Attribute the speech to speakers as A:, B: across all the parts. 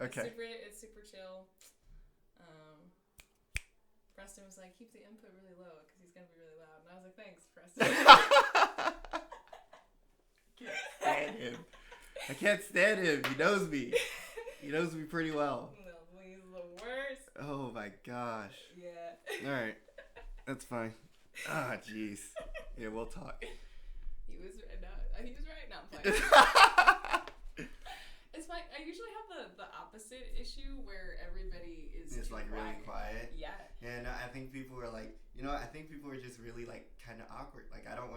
A: Okay.
B: It's super chill. Preston was like, keep the input really low because he's gonna be really loud, and I was like, thanks, Preston.
A: Stand him. I can't stand him. He knows me. He knows me pretty well.
B: No, he's the worst.
A: Oh my gosh.
B: Yeah.
A: All right, that's fine. Ah, jeez. Yeah, we'll talk.
B: He was right. Now I'm playing. It's fine. I usually have the opposite issue where everybody is
A: It's like really quiet.
B: Yeah.
A: And I think people are like, I think people are just really like kind of awkward. Like I don't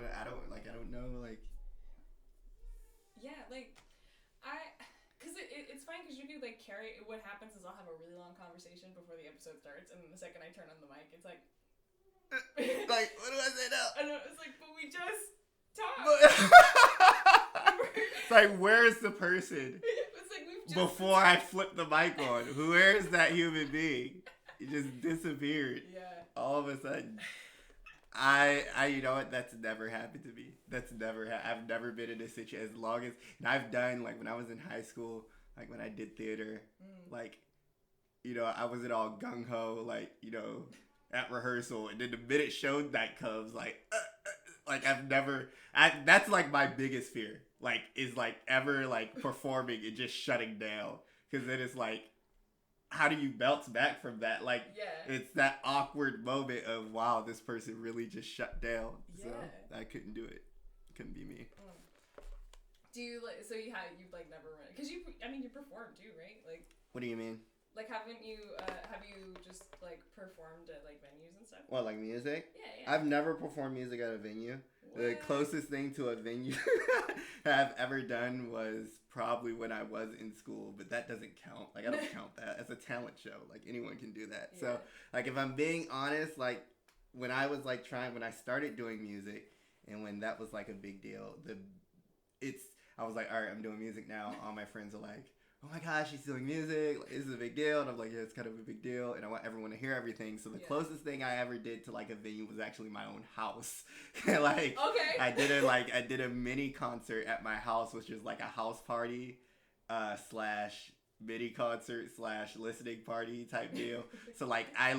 A: know, like.
B: Yeah, like because it's fine because you could like carry. What happens is I'll have a really long conversation before the episode starts, and then the second I turn on the mic, it's like.
A: Like, what do I say now?
B: I know, it's like, but we just talked.
A: It's like, where's the person?
B: It's like we've just
A: before I flip the mic on. Where is that human being? He just disappeared.
B: Yeah.
A: All of a sudden. I you know what? That's never happened to me. I've never been in a situation as long as, and I've done, like, when I was in high school, like, when I did theater, like, I wasn't all gung-ho, like, at rehearsal, and then the minute show night comes, like that's like my biggest fear, like, is like ever like performing and just shutting down, because then it's like, how do you bounce back from that? Like, it's that awkward moment of, wow, this person really just shut down. So I couldn't do it. Couldn't be me.
B: Do you like? So you've like never run? Because you perform too, right? Like.
A: What do you mean?
B: Like, have you just, like, performed at, like, venues and stuff?
A: What, like music?
B: Yeah.
A: I've never performed music at a venue.
B: What?
A: The closest thing to a venue I've ever done was probably when I was in school, but that doesn't count. Like, I don't count that as a talent show. Like, anyone can do that. Yeah. So, like, if I'm being honest, like, when I was, like, when I started doing music, and when that was, like, a big deal, I was like, all right, I'm doing music now. All my friends are like, oh my gosh, she's doing music, like, this is a big deal. And I'm like, yeah, it's kind of a big deal, and I want everyone to hear everything. So the closest thing I ever did to like a venue was actually my own house. Like,
B: okay.
A: I did a mini concert at my house, which was like a house party / mini concert / listening party type deal. So like, I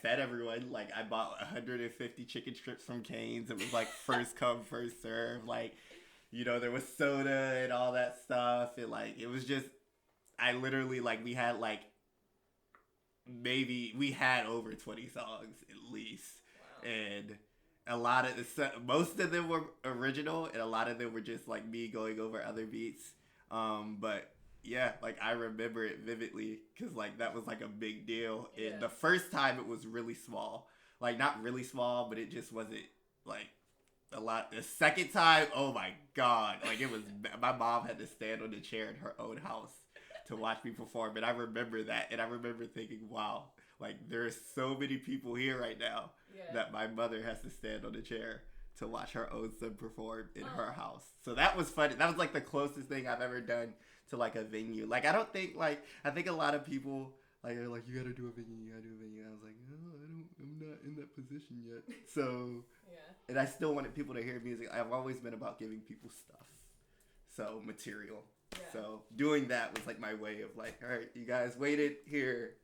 A: fed everyone. Like, I bought 150 chicken strips from Cane's. It was like first come, first serve. Like, there was soda and all that stuff, and like, it was just, I literally, like, we had over 20 songs at least.
B: Wow.
A: And most of them were original, and a lot of them were just like me going over other beats. But yeah, like, I remember it vividly, because like, that was like a big deal. And the first time it was really small, like, not really small, but it just wasn't like a lot. The second time, oh my god, like, it was, my mom had to stand on the chair in her own house to watch me perform, and I remember that, and I remember thinking, wow, like, there are so many people here right now that my mother has to stand on the chair to watch her own son perform in her house. So that was funny. That was like the closest thing I've ever done to like a venue. Like, I think a lot of people like are like, you gotta do a venue. I was like, no, I'm not in that position yet. So and I still wanted people to hear music. I've always been about giving people stuff, so material. So doing that was like my way of like, all right, you guys waited here.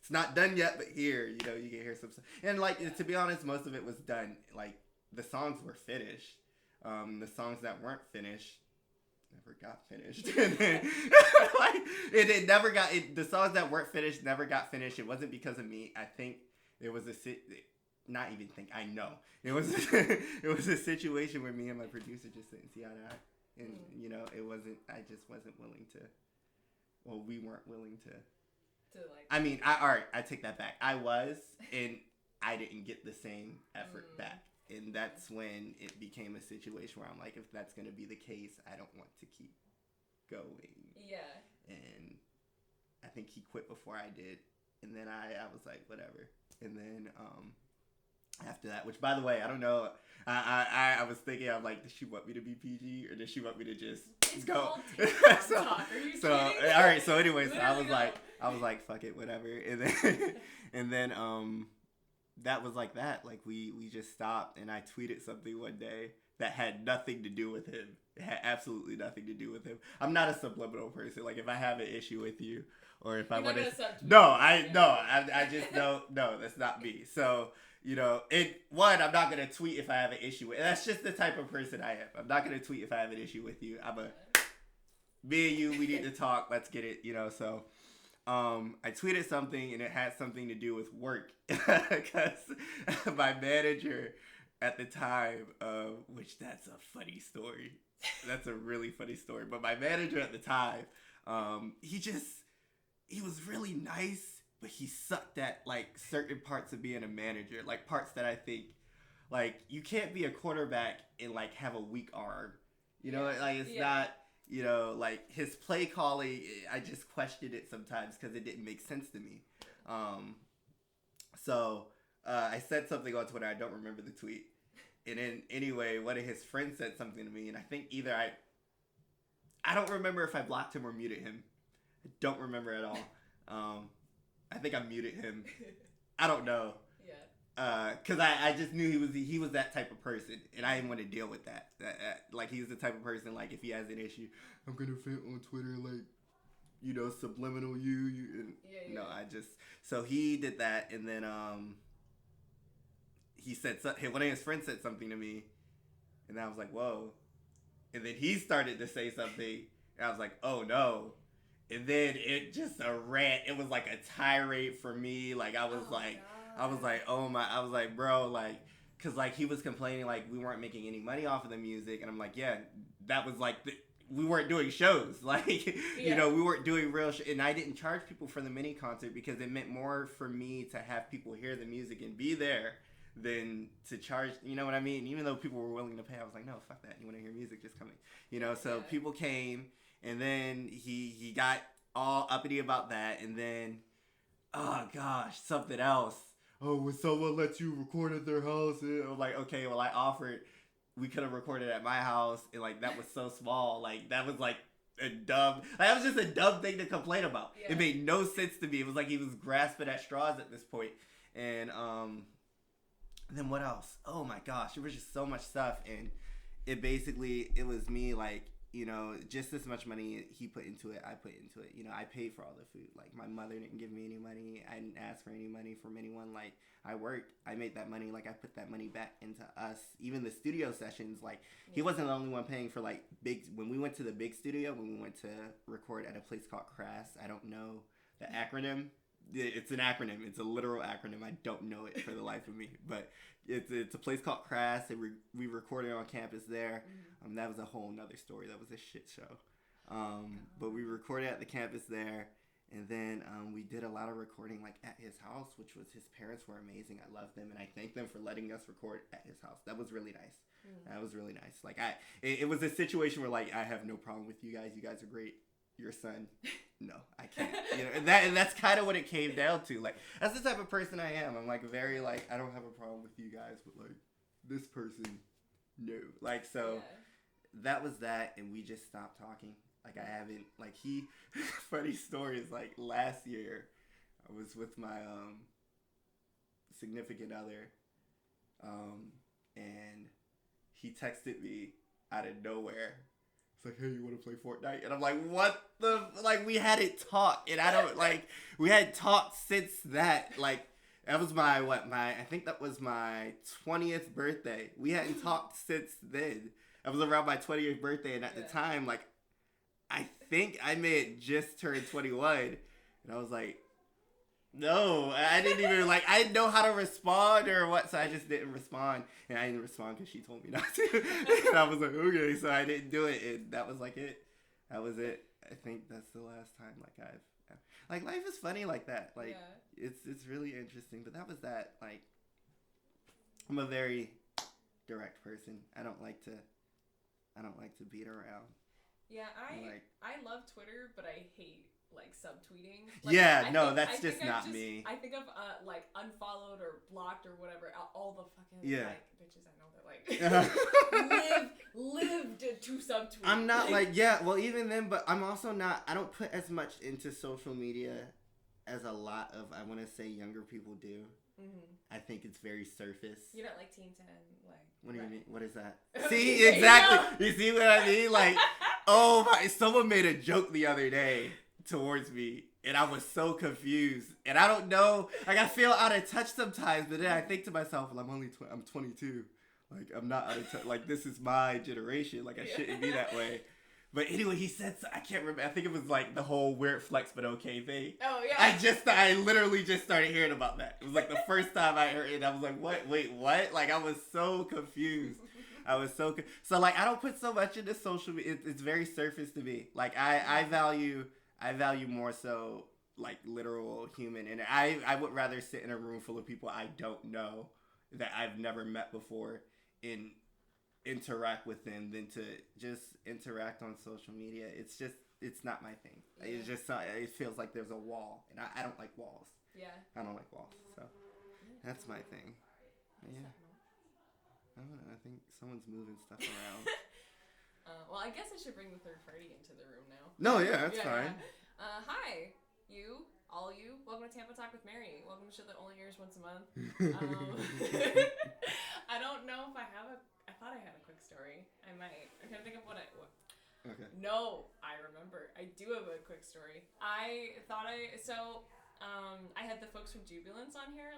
A: It's not done yet, but here, you can hear some stuff. And like, to be honest, most of it was done. Like, the songs were finished. The songs that weren't finished never got finished. And then, it never got. The songs that weren't finished never got finished. It wasn't because of me. I think it was not even think. I know it was. It was a situation where me and my producer just didn't see eye to eye. And, it wasn't, I just wasn't willing to, well, we weren't willing to like. I mean, I take that back. I was, and I didn't get the same effort back. And that's when it became a situation where I'm like, if that's going to be the case, I don't want to keep going. Yeah. And I think he quit before I did. And then I was like, whatever. And then, after that, which, by the way, I don't know. I was thinking, I'm like, does she want me to be PG, or does she want me to just go? So all right. So anyways, I was like, fuck it, whatever. And then that was like that. Like, we just stopped, and I tweeted something one day that had nothing to do with him. It had absolutely nothing to do with him. I'm not a subliminal person. Like, if I have an issue with you, or if
B: You're
A: I
B: not
A: want
B: gonna
A: to.
B: subtweet.
A: No, I just don't. No, that's not me. So I'm not gonna tweet if I have an issue with. That's just the type of person I am. I'm not gonna tweet if I have an issue with you. Me and you, we need to talk. Let's get it. So. I tweeted something and it had something to do with work because my manager at the time, which that's a funny story. That's a really funny story. But my manager at the time, he was really nice, but he sucked at like certain parts of being a manager, like parts that I think, like you can't be a quarterback and like have a weak arm. Like it's not. Like his play calling, I just questioned it sometimes because it didn't make sense to me. So I said something on Twitter. I don't remember the tweet. And then anyway, one of his friends said something to me, and I think either I don't remember if I blocked him or muted him. I don't remember at all. I think I muted him. I don't know. Cause I just knew he was that type of person, and I didn't want to deal with that. Like he's the type of person like if he has an issue, I'm gonna vent on Twitter like, subliminal you. And, No, so he did that, and then he said one of his friends said something to me, and I was like whoa, and then he started to say something, and I was like oh no. And then it just a rant. It was like a tirade for me. Like I was like, bro, like, cause like he was complaining like we weren't making any money off of the music, and I'm like, yeah, that was like we weren't doing shows, like, we weren't doing real and I didn't charge people for the mini concert because it meant more for me to have people hear the music and be there than to charge. You know what I mean? Even though people were willing to pay, I was like, no, fuck that. You want to hear music? Just come in. So people came, and then he got all uppity about that, and then oh gosh, something else. Oh, when someone lets you record at their house, and I'm like, okay, well, I offered, we could have recorded at my house, and like that was so small, like that was like that was just a dumb thing to complain about. Yeah. It made no sense to me. It was like he was grasping at straws at this point, and then what else? Oh my gosh, it was just so much stuff, and it was me like. Just as much money he put into it, I put into it. I paid for all the food. Like, my mother didn't give me any money. I didn't ask for any money from anyone. Like, I worked. I made that money. Like, I put that money back into us. Even the studio sessions, like, he wasn't the only one paying for, like, when we went to the big studio, when we went to record at a place called Crass, I don't know the acronym. It's an acronym. It's a literal acronym. I don't know it for the life of me. But it's a place called Crass. And we recorded on campus there. That was a whole nother story. That was a shit show. But we recorded at the campus there. And then we did a lot of recording like at his house, which was his parents were amazing. I love them. And I thank them for letting us record at his house. That was really nice. That was really nice. Like it was a situation where like I have no problem with you guys. You guys are great. Your son, no, I can't. And that's kind of what it came down to. Like, that's the type of person I am. I'm like very like I don't have a problem with you guys, but like this person, no. Like so, that was that, and we just stopped talking. Like I haven't like funny story is like last year, I was with my significant other, and he texted me out of nowhere. Like, hey, you want to play Fortnite? And I'm like, what the, like, we hadn't talked, and I don't, like, we hadn't talked since that, like, that was I think that was my 20th birthday. We hadn't talked since then. That was around my 20th birthday, and at the time, like, I think I may have just turned 21, and I was like, no, I didn't even, like, I didn't know how to respond or what, so I just didn't respond, and I didn't respond because she told me not to, and I was like, okay, so I didn't do it, and that was, like, it. That was it. I think that's the last time, like, like, life is funny like that, like, it's really interesting, but that was that, like, I'm a very direct person. I don't like to beat around.
B: Yeah, I love Twitter, but I hate like subtweeting.
A: That's just not me.
B: I think of like unfollowed or blocked or whatever. All the fucking like bitches I know that like lived to subtweet.
A: I'm not well even then, but I'm also not. I don't put as much into social media as a lot of I want to say younger people do. I think it's very surface.
B: You're not like Teen 10, like.
A: What do you mean? What is that? See, exactly. You see what I mean? Like, oh my! Someone made a joke the other day towards me, and I was so confused. And I don't know, like I feel out of touch sometimes, but then I think to myself, well, I'm 22. Like I'm not out of touch. Like this is my generation. Like I shouldn't be that way. But anyway, he said, I can't remember. I think it was like the whole weird flex but okay thing.
B: Oh, yeah.
A: I literally just started hearing about that. It was like the first time I heard it. I was like, what? Wait, what? Like I was so confused. So like I don't put so much into social media. It's very surface to me. Like I value more so like literal human. And I would rather sit in a room full of people I don't know that I've never met before and interact with them than to just interact on social media. It's not my thing. Yeah. It's just it feels like there's a wall, and I don't like walls.
B: Yeah.
A: I don't like walls, so that's my thing. Yeah. I don't know. I think someone's moving stuff around.
B: Well, I guess I should bring the third party into the room now.
A: No, yeah, that's fine.
B: Yeah. Hi, all you. Welcome to Tampa Talk with Mary. Welcome to a show that only airs once a month. I don't know if I have I thought I had a quick story. I might. I'm trying to think of what.
A: Okay.
B: No, I remember. I do have a quick story. I had the folks from Jubilance on here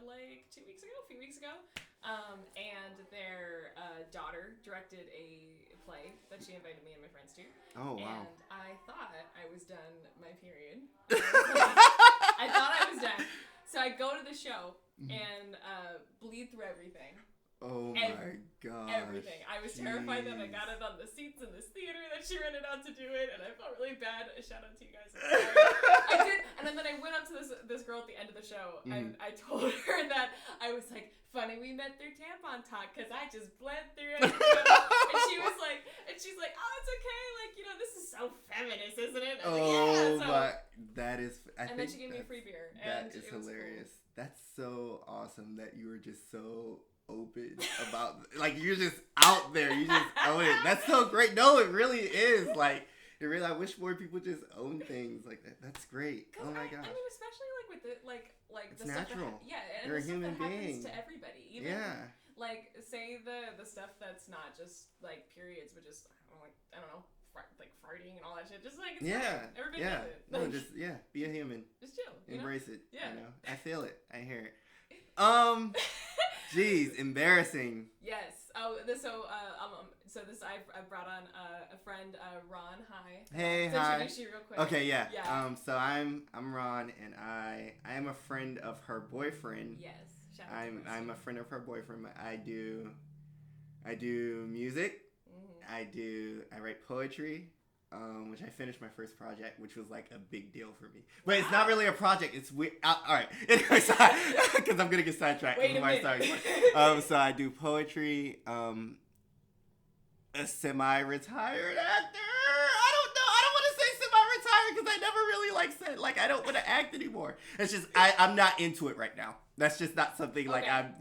B: like 2 weeks ago, a few weeks ago, and their daughter directed a play that she invited me and my friends to.
A: Oh, wow.
B: And I thought I was done my period. I thought I was done. So I go to the show and bleed through everything.
A: Oh my god.
B: Everything. I was terrified that I got it on the seats in this theater that she rented out to do it, and I felt really bad. A shout out to you guys. I did, and then I went up to this girl at the end of the show, and I told her that I was like, funny we met through tampon talk, because I just bled through it. And she's like, oh, it's okay, like, this is so feminist, isn't it?
A: That is.
B: And then she gave me a free beer. And
A: that is hilarious. Cool. That's so awesome that you were just so open about, like, you're just out there, you just own it. That's so great. No, it really is. Like, I wish more people just own things like that. That's great. Oh my gosh.
B: I mean, especially like with the like
A: it's
B: the
A: natural.
B: Stuff that, and
A: you're
B: the
A: a human
B: stuff that
A: being.
B: happens to everybody. Even like say the stuff that's not just like periods, but just I don't know, like farting and all that shit. Just like it's fine. Everybody does it.
A: No, just be a human.
B: Just chill.
A: Embrace it.
B: Yeah.
A: I feel it. I hear it. Jeez, embarrassing.
B: Yes. So this I brought on a friend, Ron. Hi.
A: Hey,
B: so
A: hi.
B: Introduce you real quick.
A: Okay, yeah. So I'm Ron, and I am a friend of her boyfriend.
B: Yes.
A: I'm a friend of her boyfriend. I do music. Mm-hmm. I write poetry. Which I finished my first project, which was like a big deal for me. But it's not really a project. It's weird. All right. Anyway, because I'm gonna get sidetracked before I start. So I do poetry. A semi-retired actor. I don't know. I don't want to say semi-retired because I never really said I don't want to act anymore. It's just I'm not into it right now. That's just not something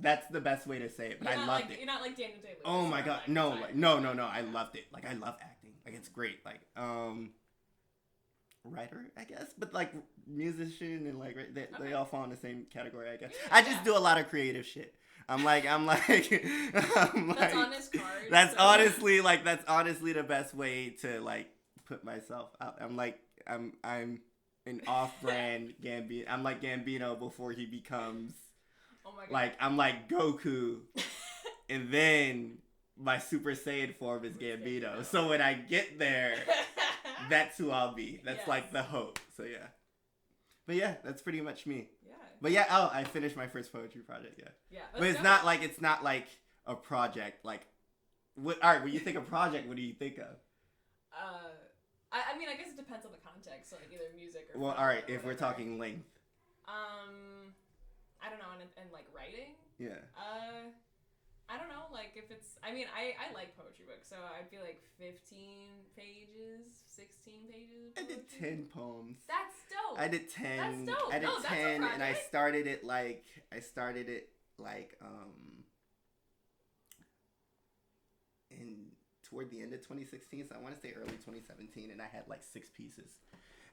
A: that's the best way to say it. But I loved it.
B: You're not like Daniel Day-Lewis.
A: Oh my god, no. I loved it. I love acting. Like, it's great. Like, writer, I guess, but like musician and like they all fall in the same category, I guess. I just do a lot of creative shit. I'm like
B: that's honest cards.
A: That's honestly the best way to like put myself out. I'm an off-brand Gambino. I'm like Gambino before he becomes. Oh my god. Like I'm like Goku, and then my Super Saiyan form is Gambino. So when I get there, that's who I'll be. That's like the hope. So yeah. But yeah, that's pretty much me. Yeah. But yeah, I finished my first poetry project. Yeah. Yeah. But it's not like a project. Like, all right. When you think of project, what do you think of?
B: I mean, I guess it depends on the context. So like either music or.
A: Well, all right. If we're talking length.
B: I don't know, and like writing.
A: Yeah.
B: I don't know, like if it's, I mean, I like poetry books, so I'd be like 15 pages, 16 pages.
A: I did 10 poems.
B: That's dope.
A: I did 10.
B: That's dope.
A: I did 10, and I started it like in toward the end of 2016, so I want to say early 2017, and I had like 6 pieces.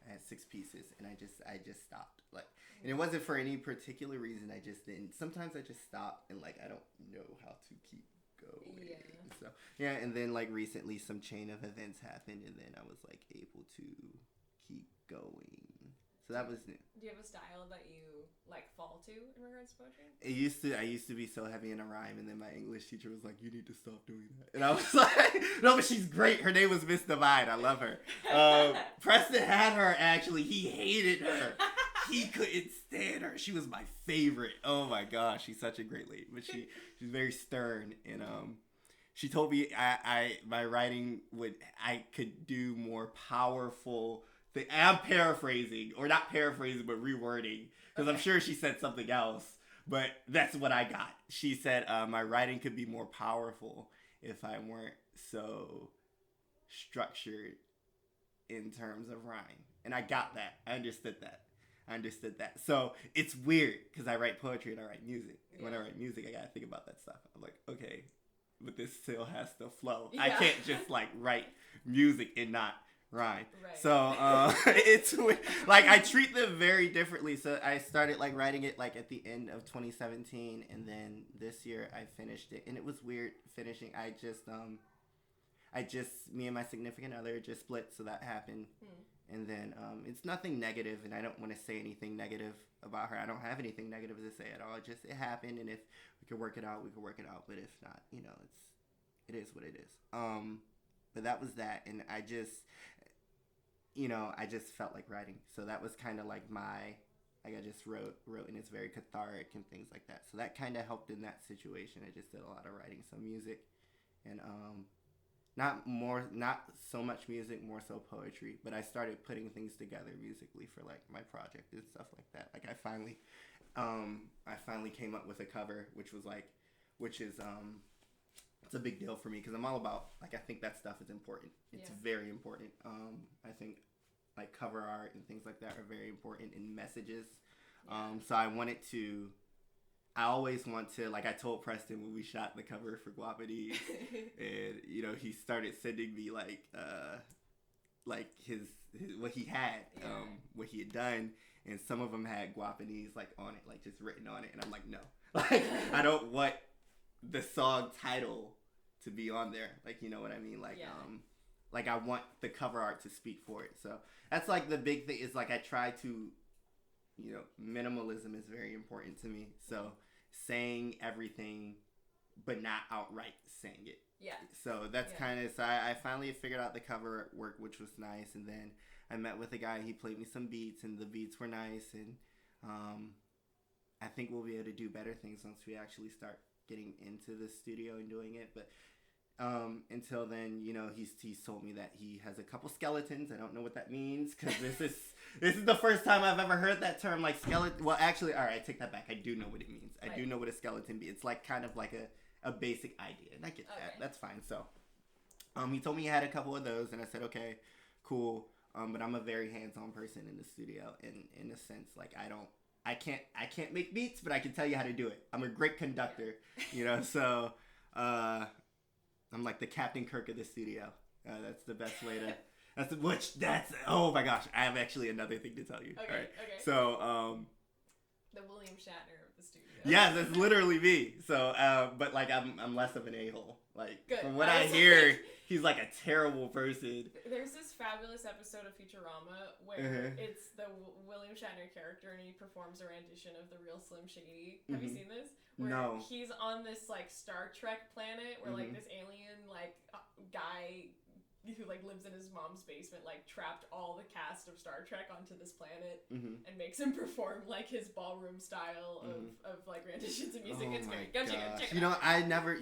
A: And I just stopped. Like, and it wasn't for any particular reason. I just didn't. Sometimes I just stop and like I don't know how to keep going. Yeah. So yeah, and then like recently some chain of events happened, and then I was like able to keep going. So that was new.
B: Do you have a style that you like fall to in regards to poetry?
A: I used to be so heavy in a rhyme, and then my English teacher was like, "You need to stop doing that." And I was like, "No, but she's great. Her name was Miss Divine. I love her." Preston had her actually. He hated her. He couldn't stand her. She was my favorite. Oh my gosh, she's such a great lady. But she's very stern, and she told me my writing I could do more powerful. I'm paraphrasing, or not paraphrasing, but rewording, because I'm sure she said something else, but that's what I got. She said my writing could be more powerful if I weren't so structured in terms of rhyme. And I got that. I understood that. So it's weird, because I write poetry and I write music. And when I write music, I gotta think about that stuff. I'm like, okay, but this still has to flow. Yeah. I can't just like write music and not rhyme. Right. So it's like I treat them very differently. So I started like writing it like at the end of 2017, and then this year I finished it, and it was weird finishing. I just me and my significant other just split, so that happened. And then it's nothing negative, and I don't want to say anything negative about her. I don't have anything negative to say at all. It happened, and if we could work it out, we could work it out. But if not, it is what it is. But that was that, and I just felt like writing. So that was kind of like I just wrote, and it's very cathartic and things like that. So that kind of helped in that situation. I just did a lot of writing, some music, and not so much music, more so poetry. But I started putting things together musically for like my project and stuff like that. Like I finally came up with a cover, which is it's a big deal for me, because I'm all about, like, I think that stuff is important. It's very important. I think like cover art and things like that are very important in messages. So I always want to, like I told Preston when we shot the cover for Guapanese, and he started sending me like his what he had, what he had done, and some of them had Guapanese like on it, like just written on it, and I'm like, no, like I don't want the song title to be on there, like, you know what I mean, like like I want the cover art to speak for it. So that's like the big thing, is like I try to, minimalism is very important to me. So saying everything, but not outright saying it. Yeah. So that's kind of, so I finally figured out the cover work, which was nice. And then I met with a guy, he played me some beats, and the beats were nice. And I think we'll be able to do better things once we actually start getting into the studio and doing it. But until then, he's told me that he has a couple skeletons. I don't know what that means, because this is the first time I've ever heard that term, like skeleton. Well, actually, all right, I take that back. I do know what it means. I do know what a skeleton be. It's like kind of like a basic idea, and I get that. That's fine. So, he told me he had a couple of those, and I said, okay, cool. But I'm a very hands-on person in the studio, in a sense, like I can't make beats, but I can tell you how to do it. I'm a great conductor, so I'm like the Captain Kirk of the studio. That's the best way to. Oh my gosh! I have actually another thing to tell you. Okay. Right. Okay. So
B: the William Shatner of the studio.
A: Yeah, that's literally me. So, but like I'm less of an a-hole. Like from what I hear, he's like a terrible person.
B: There's this fabulous episode of Futurama where it's the William Shatner character, and he performs a rendition of the real Slim Shady. Have you seen this? Where he's on this like Star Trek planet where like this alien like guy who like lives in his mom's basement like trapped all the cast of Star Trek onto this planet and makes him perform like his ballroom style of like renditions of music. It's great. Go check it out.
A: I never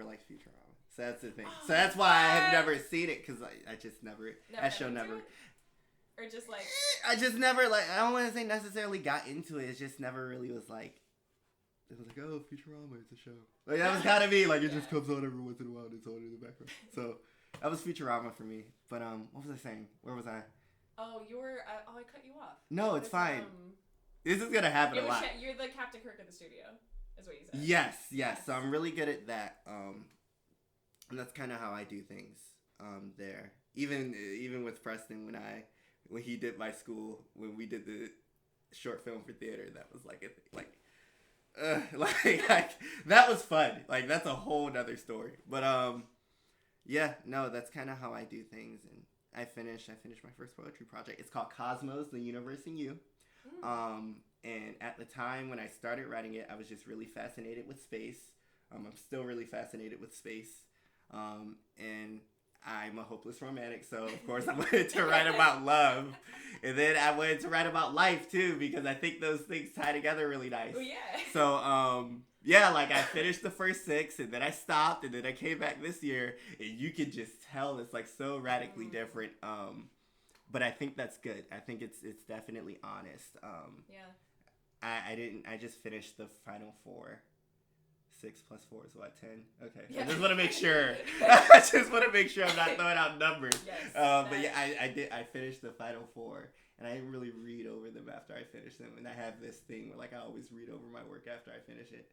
A: liked Futurama. So that's the thing. So that's why I have never seen it, because I just never that show never.
B: Or just like
A: I just never like, I don't want to say necessarily got into it. It just never really was like. It was like, oh, Futurama, it's a show. Like that was kind of me. Like it just comes on every once in a while, and it's on in the background. So. That was Futurama for me. But what was I saying? Where was I?
B: Oh, you were. I cut you off.
A: No, it's fine. This is gonna happen a lot.
B: You're the Captain Kirk of the studio, is what you said.
A: Yes. So I'm really good at that. And that's kind of how I do things. There, even with Preston, when he did my school, when we did the short film for theater, that was like that was fun. Like that's a whole nother story. But yeah, no, that's kind of how I do things, and I finished my first poetry project. It's called Cosmos, the Universe and You. And at the time when I started writing it, I was just really fascinated with space. I'm still really fascinated with space. And I'm a hopeless romantic, so of course I wanted to write about love. And then I wanted to write about life too, because I think those things tie together really nice.
B: Oh yeah.
A: So yeah, like I finished the first 6 and then I stopped and then I came back this year and you can just tell it's like so radically different. But I think that's good. I think it's definitely honest. I just finished the final 4. 6 plus 4 is what, 10? Okay. Yeah. I just want to make sure. I just want to make sure I'm not throwing out numbers. Yes. But yeah, I finished the final 4, and I didn't really read over them after I finished them. And I have this thing where like I always read over my work after I finish it.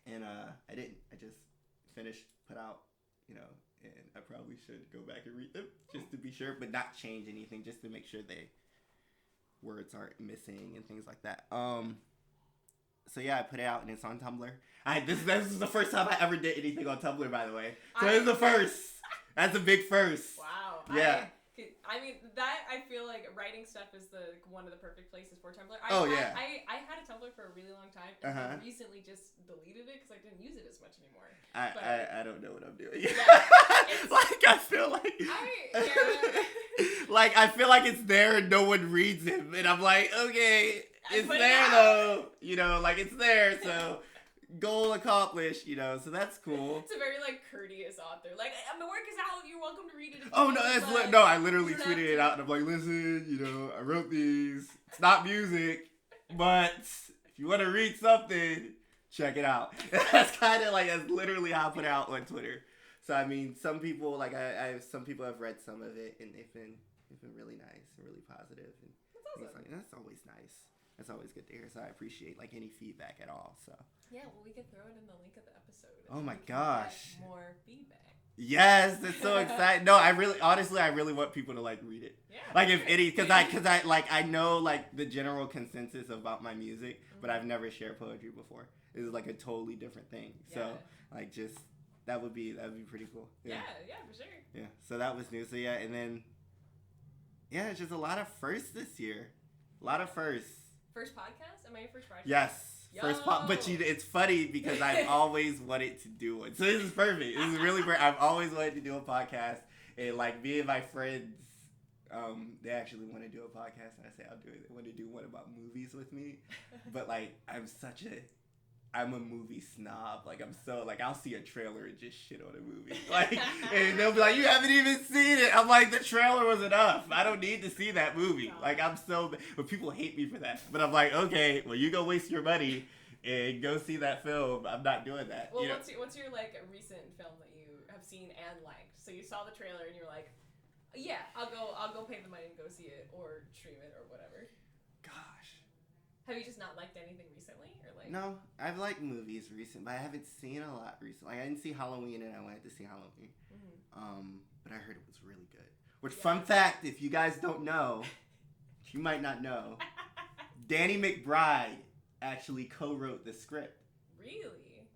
A: And I didn't. I just finished, put out, and I probably should go back and read them just to be sure, but not change anything, just to make sure words aren't missing and things like that. So yeah, I put it out and it's on Tumblr. This is the first time I ever did anything on Tumblr, by the way. So it's the first. That's a big first.
B: Wow.
A: Yeah.
B: I mean, that I feel like writing stuff is one of the perfect places for Tumblr. I had a Tumblr for a really long time, and I recently just deleted it because I didn't use it as much anymore.
A: I don't know what I'm doing.
B: Yeah,
A: like I feel like like I feel like it's there and no one reads it, and I'm like, okay. It's there though, like it's there, so goal accomplished, so that's cool.
B: It's a very like courteous author. Like, my work is out, you're welcome to read it.
A: Oh no, I literally tweeted it out and I'm like, listen, I wrote these. It's not music, but if you want to read something, check it out. That's literally how I put it out on Twitter. So I mean, some people some people have read some of it and they've been really nice and really positive, and
B: that's awesome.
A: That's always nice. That's always good to hear. So I appreciate any feedback at all. So
B: yeah, well, we can throw it in the link of the episode.
A: Oh my gosh!
B: More feedback.
A: Yes, that's so exciting. No, I really want people to read it. Yeah. Like if any, because I know the general consensus about my music, but I've never shared poetry before. This is a totally different thing. Yeah. So just that would be pretty cool.
B: Yeah, for sure.
A: Yeah. So that was new. So yeah, and then it's just a lot of firsts this year. A lot of firsts.
B: First podcast? Am I your first project?
A: Yes. First but it's funny because I've always wanted to do one. So this is perfect. This is really perfect. I've always wanted to do a podcast. And me and my friends, they actually want to do a podcast. And I say, I'll do it. They want to do one about movies with me. But I'm a movie snob. I'm so I'll see a trailer and just shit on a movie. And they'll be like, you haven't even seen it. I'm like, the trailer was enough. I don't need to see that movie. But people hate me for that. But I'm like, okay, well, you go waste your money and go see that film. I'm not doing that.
B: Well, what's your recent film that you have seen and liked? So you saw the trailer and you're like, yeah, I'll go pay the money and go see it or stream it or whatever.
A: Gosh.
B: Have you just not liked anything recently?
A: No, I've liked movies recently, but I haven't seen a lot recently. I didn't see Halloween, and I wanted to see Halloween. But I heard it was really good. Which, fun fact, if you guys don't know, you might not know, Danny McBride actually co-wrote the script.
B: Really?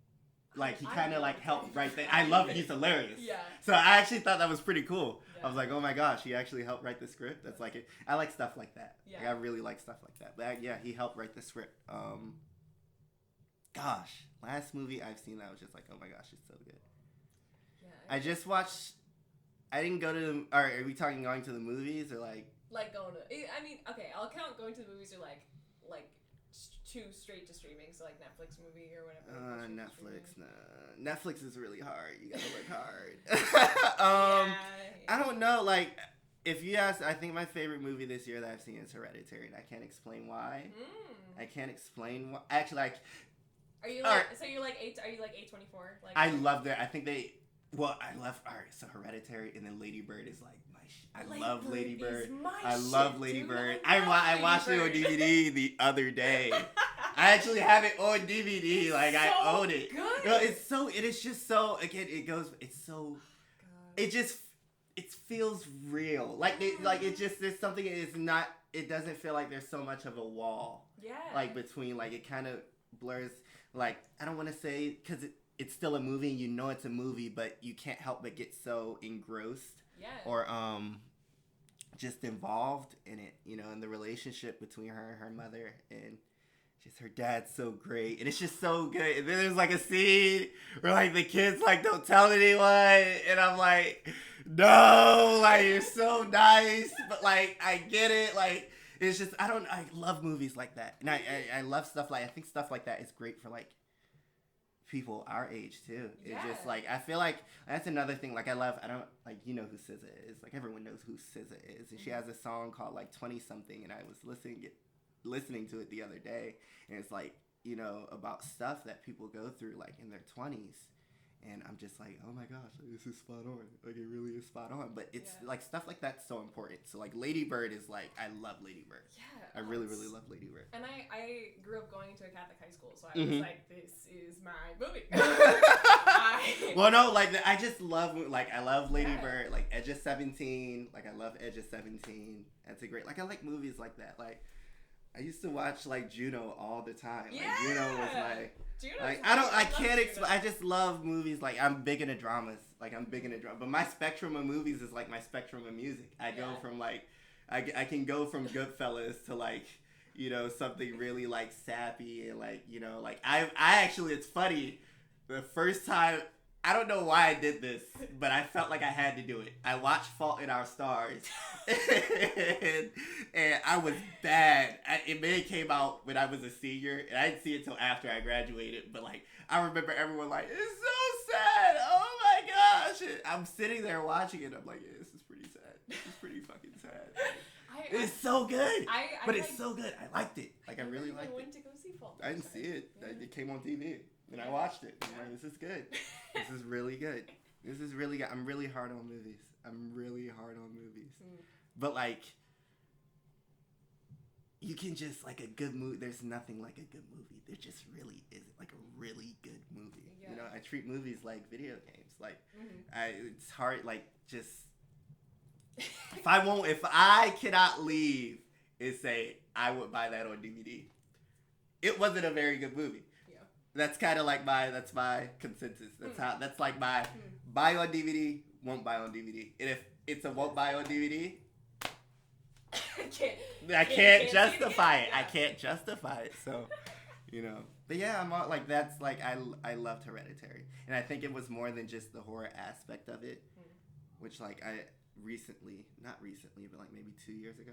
A: He kind of helped write that. I love it. He's hilarious.
B: Yeah.
A: So I actually thought that was pretty cool. Yeah. I was like, oh my gosh, he actually helped write the script. That's it. I like stuff like that. Yeah. I really like stuff like that. But he helped write the script. Gosh, last movie I've seen that was just oh my gosh, it's so good. Yeah. I just watched. I didn't go to. Are we talking going to the movies or
B: going to? I mean, okay, I'll count going to the movies or too straight to streaming, so Netflix movie or whatever.
A: Netflix, nah. Netflix is really hard. You gotta work hard. I don't know. If you ask, I think my favorite movie this year that I've seen is Hereditary, and I can't explain why. I can't explain why. Actually,
B: Are you so you're are you A24?
A: I love that. I think they. Well, I love. All right, so Hereditary, and then Lady Bird is my shit. I love Lady Bird. I love Lady Bird. I watched it on DVD the other day. I actually have it on DVD. I own it.
B: Good.
A: No, it is just so. Again, it goes. It's so. It just. It feels real. It just. There's something. It's not. It doesn't feel like there's so much of a wall.
B: Yeah.
A: Between it kind of blurs. I don't want to say because it's still a movie and it's a movie, but you can't help but get so engrossed or just involved in it, you know, in the relationship between her and her mother, and just her dad's so great, and it's just so good. And then there's like a scene where like the kids like don't tell anyone, and I'm like, no, like you're so nice, but like I get it, like it's just I love movies like that, and I love stuff like, I think stuff like that is great for like people our age too. It's just like, I feel like that's another thing. Like I don't like, you know who SZA is. Like everyone knows who SZA is, and she has a song called like 20 something, and I was listening to it the other day, and it's like, you know, about stuff that people go through like in their 20s, and I'm just like, oh my gosh, this is spot on. Like it really is spot on. But it's like stuff like that's so important. So like Lady Bird is like, I love Lady Bird. I really love Lady Bird.
B: And I grew up going to a Catholic high school, so I was like, this is my movie.
A: Well, no, like I just love, like I love Lady Bird, like Edge of 17, like I love Edge of 17. That's a great, like I like movies like that. Like I used to watch like Juno all the time. Like Juno was like I just love movies. Like I'm big into dramas. But my spectrum of movies is like my spectrum of music. I go from like, I can go from Goodfellas to like, you know, something really like sappy, and like, you know, like I actually, it's funny, the first time, I don't know why I did this, but I felt like I had to do it. I watched Fault in Our Stars, and I was bad. It may have came out when I was a senior, and I didn't see it until after I graduated, but like, I remember everyone like, it's so sad, oh my gosh. And I'm sitting there watching it, I'm like, yeah, this is pretty sad. This is pretty fucking sad. It's so good, but it's so good. I liked it. Like, I really liked it.
B: I went to go see Fault.
A: I didn't see it. Yeah. It came on TV, and I watched it. I'm like, this is good. This is really good. This is really good. I'm really hard on movies. But, like, you can just, like, a good movie. There's nothing like a good movie. There just really isn't, like, a really good movie. Yeah. You know, I treat movies like video games. Like, it's hard, like, just... if I cannot leave and say I would buy that on DVD, it wasn't a very good movie. Yeah. That's kind of like that's my consensus. That's like my buy on DVD, won't buy on DVD. And if it's a won't buy on DVD, I can't justify it. Yeah. I can't justify it. So, you know. But yeah, I'm all, like, that's like, I loved Hereditary. And I think it was more than just the horror aspect of it, which like not recently, but like maybe 3 years ago,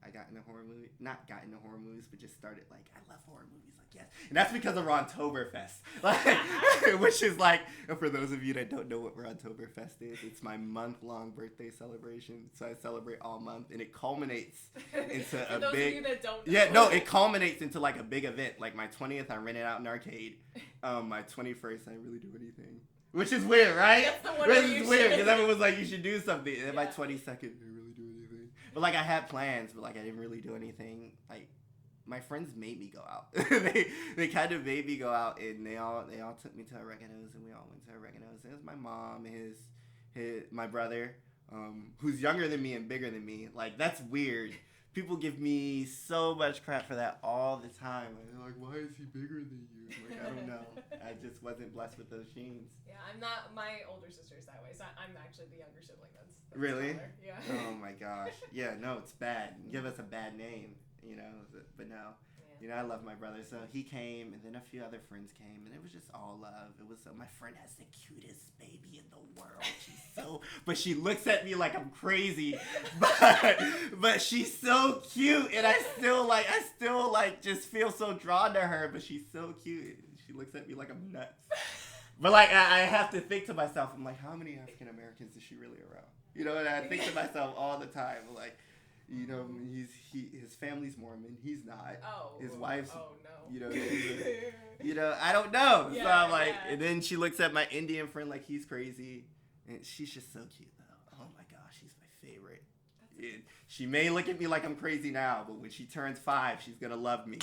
A: I got into horror movies. Not got into horror movies, but just started like, I love horror movies. Like, yes. And that's because of Rontoberfest. Like, which is like, for those of you that don't know what Rontoberfest is, it's my month-long birthday celebration. So I celebrate all month, and it culminates into a
B: those
A: big...
B: of you that don't know.
A: Yeah, no, it culminates into like a big event. Like my 20th, I rent it out in arcade. My 21st, I didn't really do anything. Which is weird, right?
B: That's the one
A: Which is weird, because everyone was like, you should do something. And then my 22nd, I didn't really do anything. But like, I had plans, but like, I didn't really do anything. Like, my friends made me go out. they kind of made me go out, and they all took me to Oregano's, and we all went to Oregano's. And it was my mom, my brother, who's younger than me and bigger than me. Like, that's weird. People give me so much crap for that all the time. Like, they're like, why is he bigger than you? Like, I don't know. I just wasn't blessed with those genes.
B: Yeah, I'm not. My older sister's that way, so I'm actually the younger sibling. That's
A: really?
B: Smaller. Yeah.
A: Oh my gosh. Yeah, no, it's bad. Give us a bad name, you know. But no. Yeah. You know, I love my brother. So he came, and then a few other friends came, and it was just all love. It was my friend has the cutest baby in the world. But she looks at me like I'm crazy. But she's so cute, and I still just feel so drawn to her. But she's so cute. She looks at me like I'm nuts. But like I have to think to myself, I'm like, how many African Americans is she really around? You know, and I think to myself all the time, like, you know, his family's Mormon. He's not.
B: Oh.
A: His wife's.
B: Oh no.
A: You know, you know, I don't know. Yeah, so I'm like, and then she looks at my Indian friend like he's crazy, and she's just so cute though. Oh my gosh, she's my favorite. She may look at me like I'm crazy now, but when she turns 5, she's gonna love me.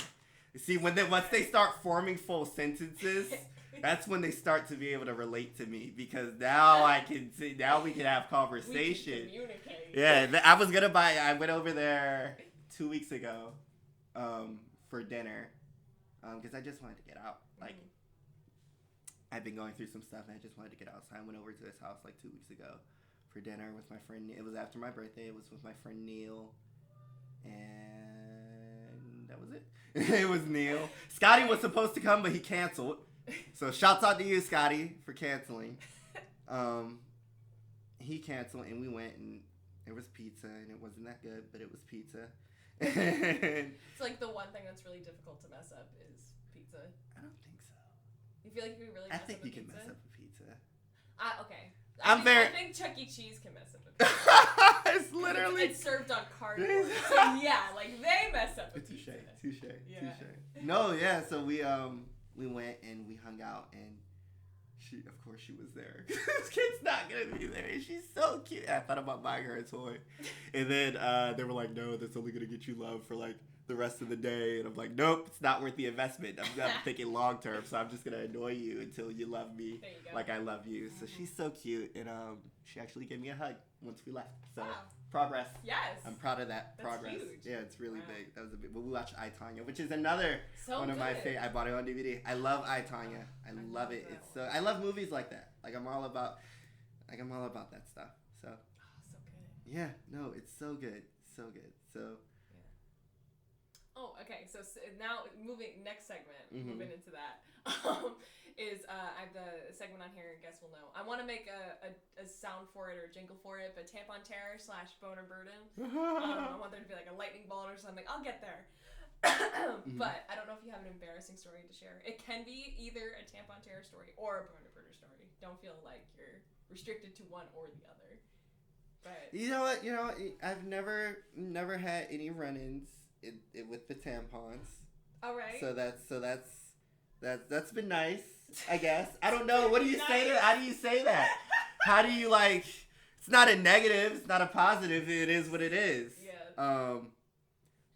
A: You see, once they start forming full sentences, that's when they start to be able to relate to me, because now we can have conversation.
B: We can communicate.
A: Yeah, I went over there 2 weeks ago for dinner because I just wanted to get out. Like, I've been going through some stuff and I just wanted to get out. So I went over to his house like 2 weeks ago for dinner with my friend. It was after my birthday. It was with my friend Neil, and that was it. It was Neil. Scotty was supposed to come, but he canceled. So shouts out to you, Scotty, for canceling. He canceled, and we went, and there was pizza, and it wasn't that good, but it was pizza.
B: It's like the one thing that's really difficult to mess up is pizza.
A: I don't think so.
B: You feel like you can really mess up a pizza?
A: I think you can mess up a pizza.
B: Okay.
A: I think
B: Chuck E. Cheese can mess up a pizza.
A: It's literally...
B: It's served on cardboard. So yeah, like they mess up a pizza.
A: Touche.
B: Yeah.
A: No, yeah, so we went and we hung out, and of course she was there. This kid's not gonna be there. She's so cute. I thought about buying her a toy. And then they were like, no, that's only gonna get you love for like the rest of the day. And I'm like, nope, it's not worth the investment. I'm thinking long term, so I'm just gonna annoy you until you love me like I love you. So she's so cute, and she actually gave me a hug once we left. So progress.
B: Yes.
A: I'm proud of that progress.
B: Huge.
A: Yeah, it's really big. That was a big. But we watched I, Tonya, which is another one of my favorite. I bought it on DVD. I love I, Tonya. I love it. It's so. I love movies like that. Like I'm all about that stuff. So.
B: Oh, so good.
A: Yeah. No, it's so good. So good. So.
B: Oh, okay. So now next segment, moving into that, is I have the segment on here. I guess we'll know. I want to make a sound for it or a jingle for it, but tampon terror / boner burden. I want there to be like a lightning bolt or something. I'll get there. But I don't know if you have an embarrassing story to share. It can be either a tampon terror story or a boner burner story. Don't feel like you're restricted to one or the other. But
A: you know what? I've never had any run-ins with the tampons.
B: All right.
A: So that's been nice, I guess. I don't know. What do you say to that? How do you say that? How do you like? It's not a negative. It's not a positive. It is what it is.
B: Yeah.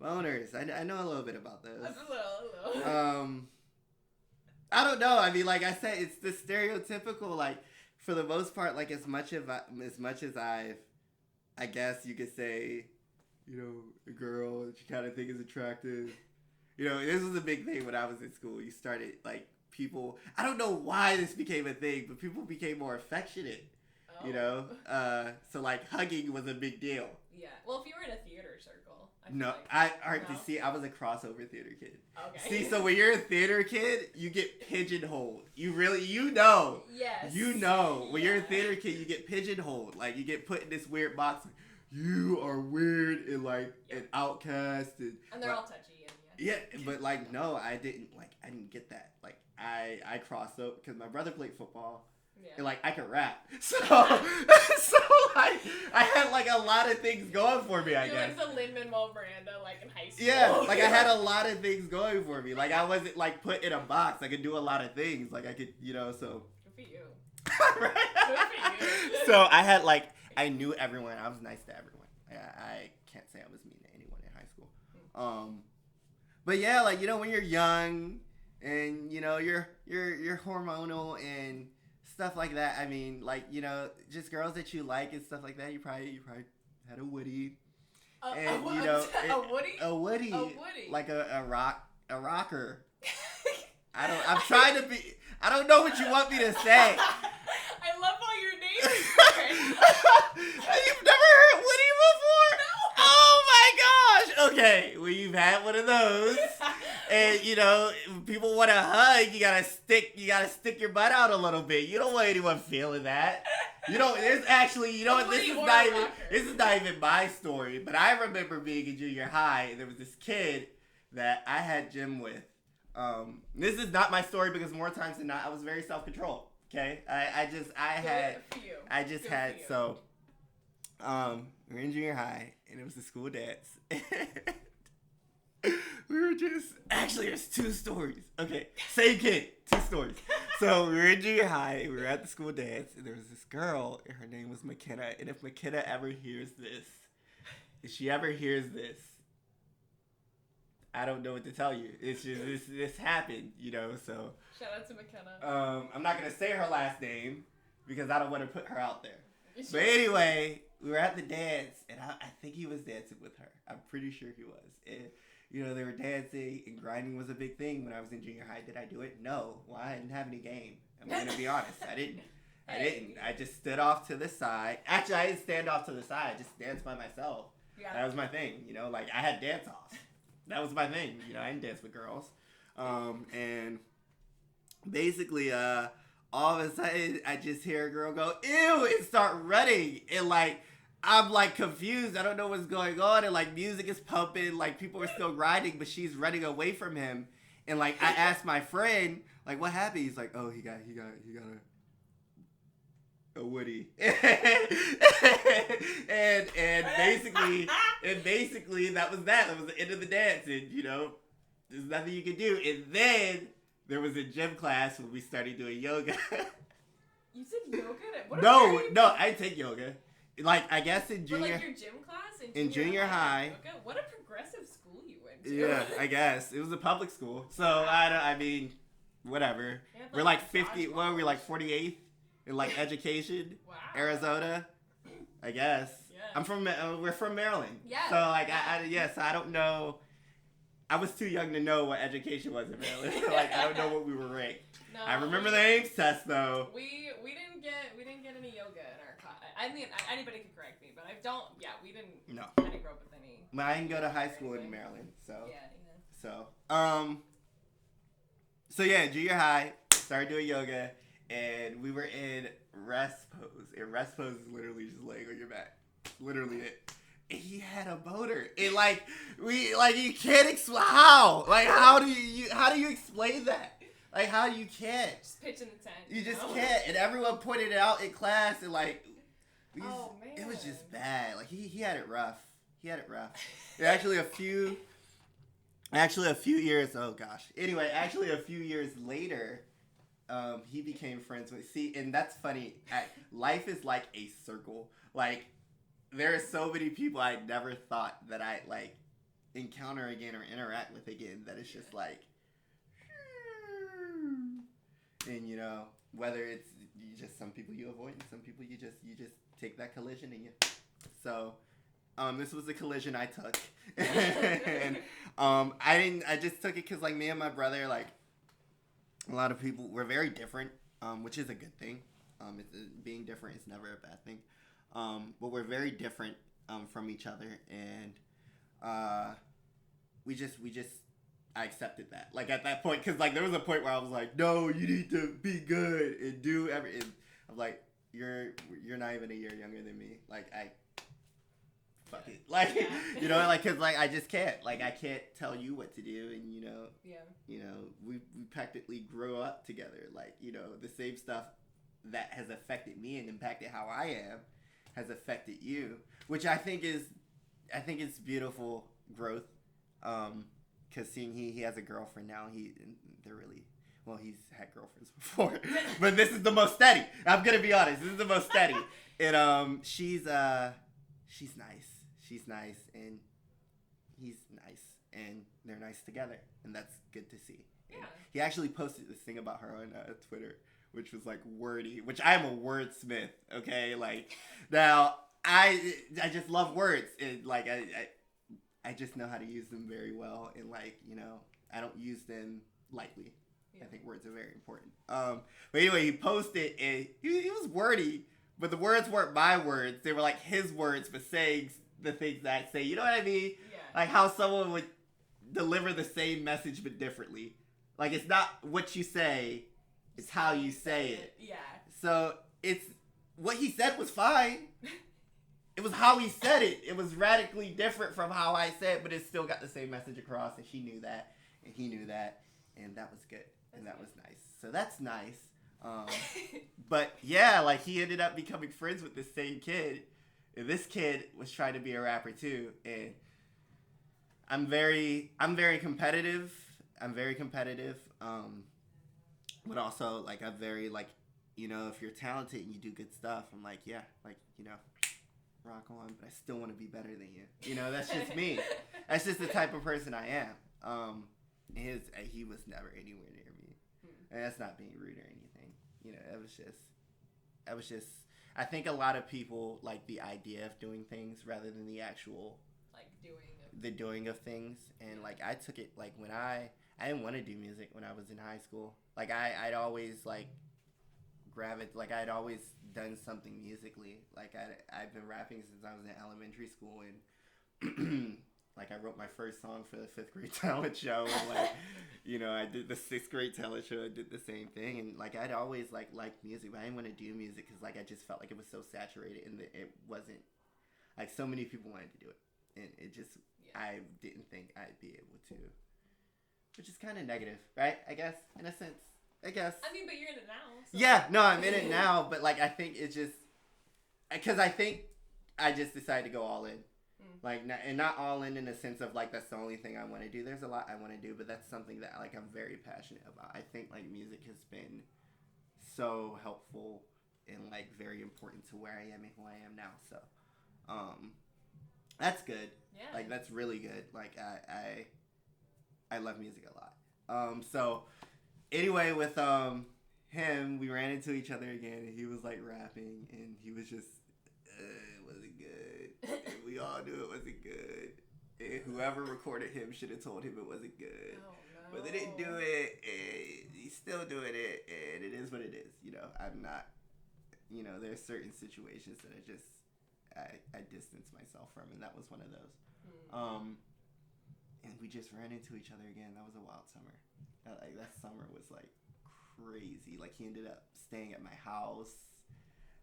A: Boners. I know a little bit about those.
B: A little.
A: I don't know. I mean, like I said, it's the stereotypical. Like for the most part, like as much as I guess you could say, a girl that you kind of think is attractive. This was a big thing when I was in school. You started, like, people... I don't know why this became a thing, but people became more affectionate, So, like, hugging was a big deal.
B: Yeah. Well, if you were in a theater circle...
A: I was a crossover theater kid.
B: Okay.
A: See, so when you're a theater kid, you get pigeonholed. You really...
B: Yes.
A: When you're a theater kid, you get pigeonholed. Like, you get put in this weird box. You are weird and like an outcast and
B: they're all touchy and
A: yeah, but like no, I didn't get that. Like I crossed up because my brother played football and like I could rap, so like I had like a lot of things going for me. I guess
B: like the Lin-Manuel Miranda like in high school.
A: Yeah, like I had a lot of things going for me. Like I wasn't like put in a box. I could do a lot of things. Like I could so.
B: Good for you.
A: Right?
B: Good for you.
A: So I had like. I knew everyone. I was nice to everyone. I can't say I was mean to anyone in high school. But yeah, like when you're young and you're hormonal and stuff like that. I mean, like just girls that you like and stuff like that. You probably had a Woody. And
B: a Woody.
A: A Woody.
B: A Woody.
A: Like a rocker. I'm trying to be. I don't know what you want me to say.
B: I love all your names.
A: You've never heard Woody before? No. Oh my gosh. Okay, well you've had one of those, and when people want to hug, you gotta stick your butt out a little bit. You don't want anyone feeling that. There's actually, this is not even my story, but I remember being in junior high, and there was this kid that I had gym with. This is not my story because more times than not, I was very self-controlled. Okay, we were in junior high and it was the school dance. We were actually there's two stories. Okay, same kid, two stories. So we were in junior high, we were at the school dance, and there was this girl, and her name was McKenna. And if McKenna ever hears this, I don't know what to tell you. It's just this happened, so.
B: Shout out to McKenna.
A: I'm not going to say her last name because I don't want to put her out there. But anyway, we were at the dance, and I think he was dancing with her. I'm pretty sure he was. And, they were dancing, and grinding was a big thing when I was in junior high. Did I do it? No. Well, I didn't have any game. I'm going to be honest. I I didn't. I just stood off to the side. Actually, I didn't stand off to the side. I just danced by myself. Yeah. That was my thing. You know, like I had dance offs. That was my thing. You know, I didn't dance with girls. And basically, all of a sudden, I just hear a girl go, ew, and start running. And like, I'm like confused. I don't know what's going on. And like, music is pumping. Like, people are still riding, but she's running away from him. And like, I asked my friend, like, what happened? He's like, oh, he got a Woody. and basically that was that. That was the end of the dance. And you know, there's nothing you can do. And then there was a gym class when we started doing yoga.
B: You said yoga?
A: No, I didn't take yoga. Like, I guess in junior...
B: But like your gym class?
A: In junior high.
B: Yoga? What a progressive school you went to.
A: Yeah, I guess. It was a public school. So, I mean, whatever. We're like 50... What, we're like 48th in like education. Wow. Arizona. I guess. Yeah. I'm from... we're from Maryland. Yeah. So, like, so I don't know... I was too young to know what education was in Maryland. Like, I don't know what we were ranked. No, I remember the Ames test though.
B: We didn't get any yoga in our class. I mean, anybody can correct me, but I don't. Yeah, we didn't. No. I didn't grow up with any.
A: I didn't go to high school in Maryland, so. Yeah. So yeah, junior high, started doing yoga, and we were in rest pose. And rest pose is literally just laying on your back. Literally it. And he had a boner. And you can't explain how. Like, how do you explain that? Like, how you can't? Just
B: pitching the tent.
A: You just can't. And everyone pointed it out in class, and like, it was just bad. Like, he had it rough. Actually, a few years. Oh gosh. Anyway, actually, a few years later, he became friends with. See, and that's funny. Life is like a circle. Like, there are so many people I never thought that I'd like encounter again or interact with again. That it's just like. And you know, whether it's just some people you avoid and some people you just take that collision and you. So, this was the collision I took, and I just took it because like me and my brother, like a lot of people, we're very different, which is a good thing. Being different is never a bad thing, but we're very different from each other, and we just. I accepted that. Like, at that point, because, like, there was a point where I was like, no, you need to be good and do everything. I'm like, you're not even a year younger than me. Like, fuck it. Like, you know, like, because, like, I just can't. Like, I can't tell you what to do. And, you know, we practically grew up together. Like, you know, the same stuff that has affected me and impacted how I am has affected you. Which I think is beautiful growth. Because seeing he has a girlfriend now, he's had girlfriends before, but this is the most steady. I'm gonna be honest, this is the most steady. And she's nice, and he's nice, and they're nice together, and that's good to see. Yeah. And he actually posted this thing about her on Twitter, which was like wordy, which I am a wordsmith. Okay, like now I just love words, and like I just know how to use them very well, and like, you know, I don't use them lightly. Yeah. I think words are very important. But anyway, he posted, and he was wordy, but the words weren't my words. They were like his words, but saying the things that I say. You know what I mean? Yeah. Like how someone would deliver the same message but differently. Like, it's not what you say, it's how you say it. Yeah. So it's what he said was fine. It was how he said it. It was radically different from how I said it, but it still got the same message across, and she knew that, and he knew that, and that was good, and that was nice. So that's nice. But yeah, like, he ended up becoming friends with this same kid, and this kid was trying to be a rapper too, and I'm very competitive. But also, like, I'm very, like, you know, if you're talented and you do good stuff, I'm like, yeah, like, you know, rock on, but I still want to be better than you. You know, that's just me. That's just the type of person I am. He was never anywhere near me. And that's not being rude or anything. You know, it was just, I think a lot of people like the idea of doing things rather than the actual, like, doing of things. And, like, I took it, like, when I didn't want to do music when I was in high school. Like, I'd always, like, like I'd always done something musically. Like I've been rapping since I was in elementary school, and like I wrote my first song for the 5th grade talent show. And, like, you know, I did the 6th grade talent show. I did the same thing, and like I'd always like liked music, but I didn't want to do music because like I just felt like it was so saturated, and it wasn't like so many people wanted to do it, and it just I didn't think I'd be able to, which is kind of negative, right? I guess in a sense. I guess.
B: I mean, but you're in it now. So.
A: Yeah, no, I'm in it now, but like I think it's just because I think I just decided to go all in, like not all in the sense of like that's the only thing I want to do. There's a lot I want to do, but that's something that like I'm very passionate about. I think like music has been so helpful and like very important to where I am and who I am now. So, that's good.
B: Yeah.
A: Like that's really good. Like I love music a lot. So. Anyway, with him, we ran into each other again, and he was like rapping, and he was just, it wasn't good. And we all knew it wasn't good. And whoever recorded him should have told him it wasn't good.
B: Oh, no.
A: But they didn't do it, and he's still doing it, and it is what it is. You know, I'm not, you know, there's certain situations that I distance myself from, and that was one of those. And we just ran into each other again. That was a wild summer. Like that summer was like crazy. Like he ended up staying at my house,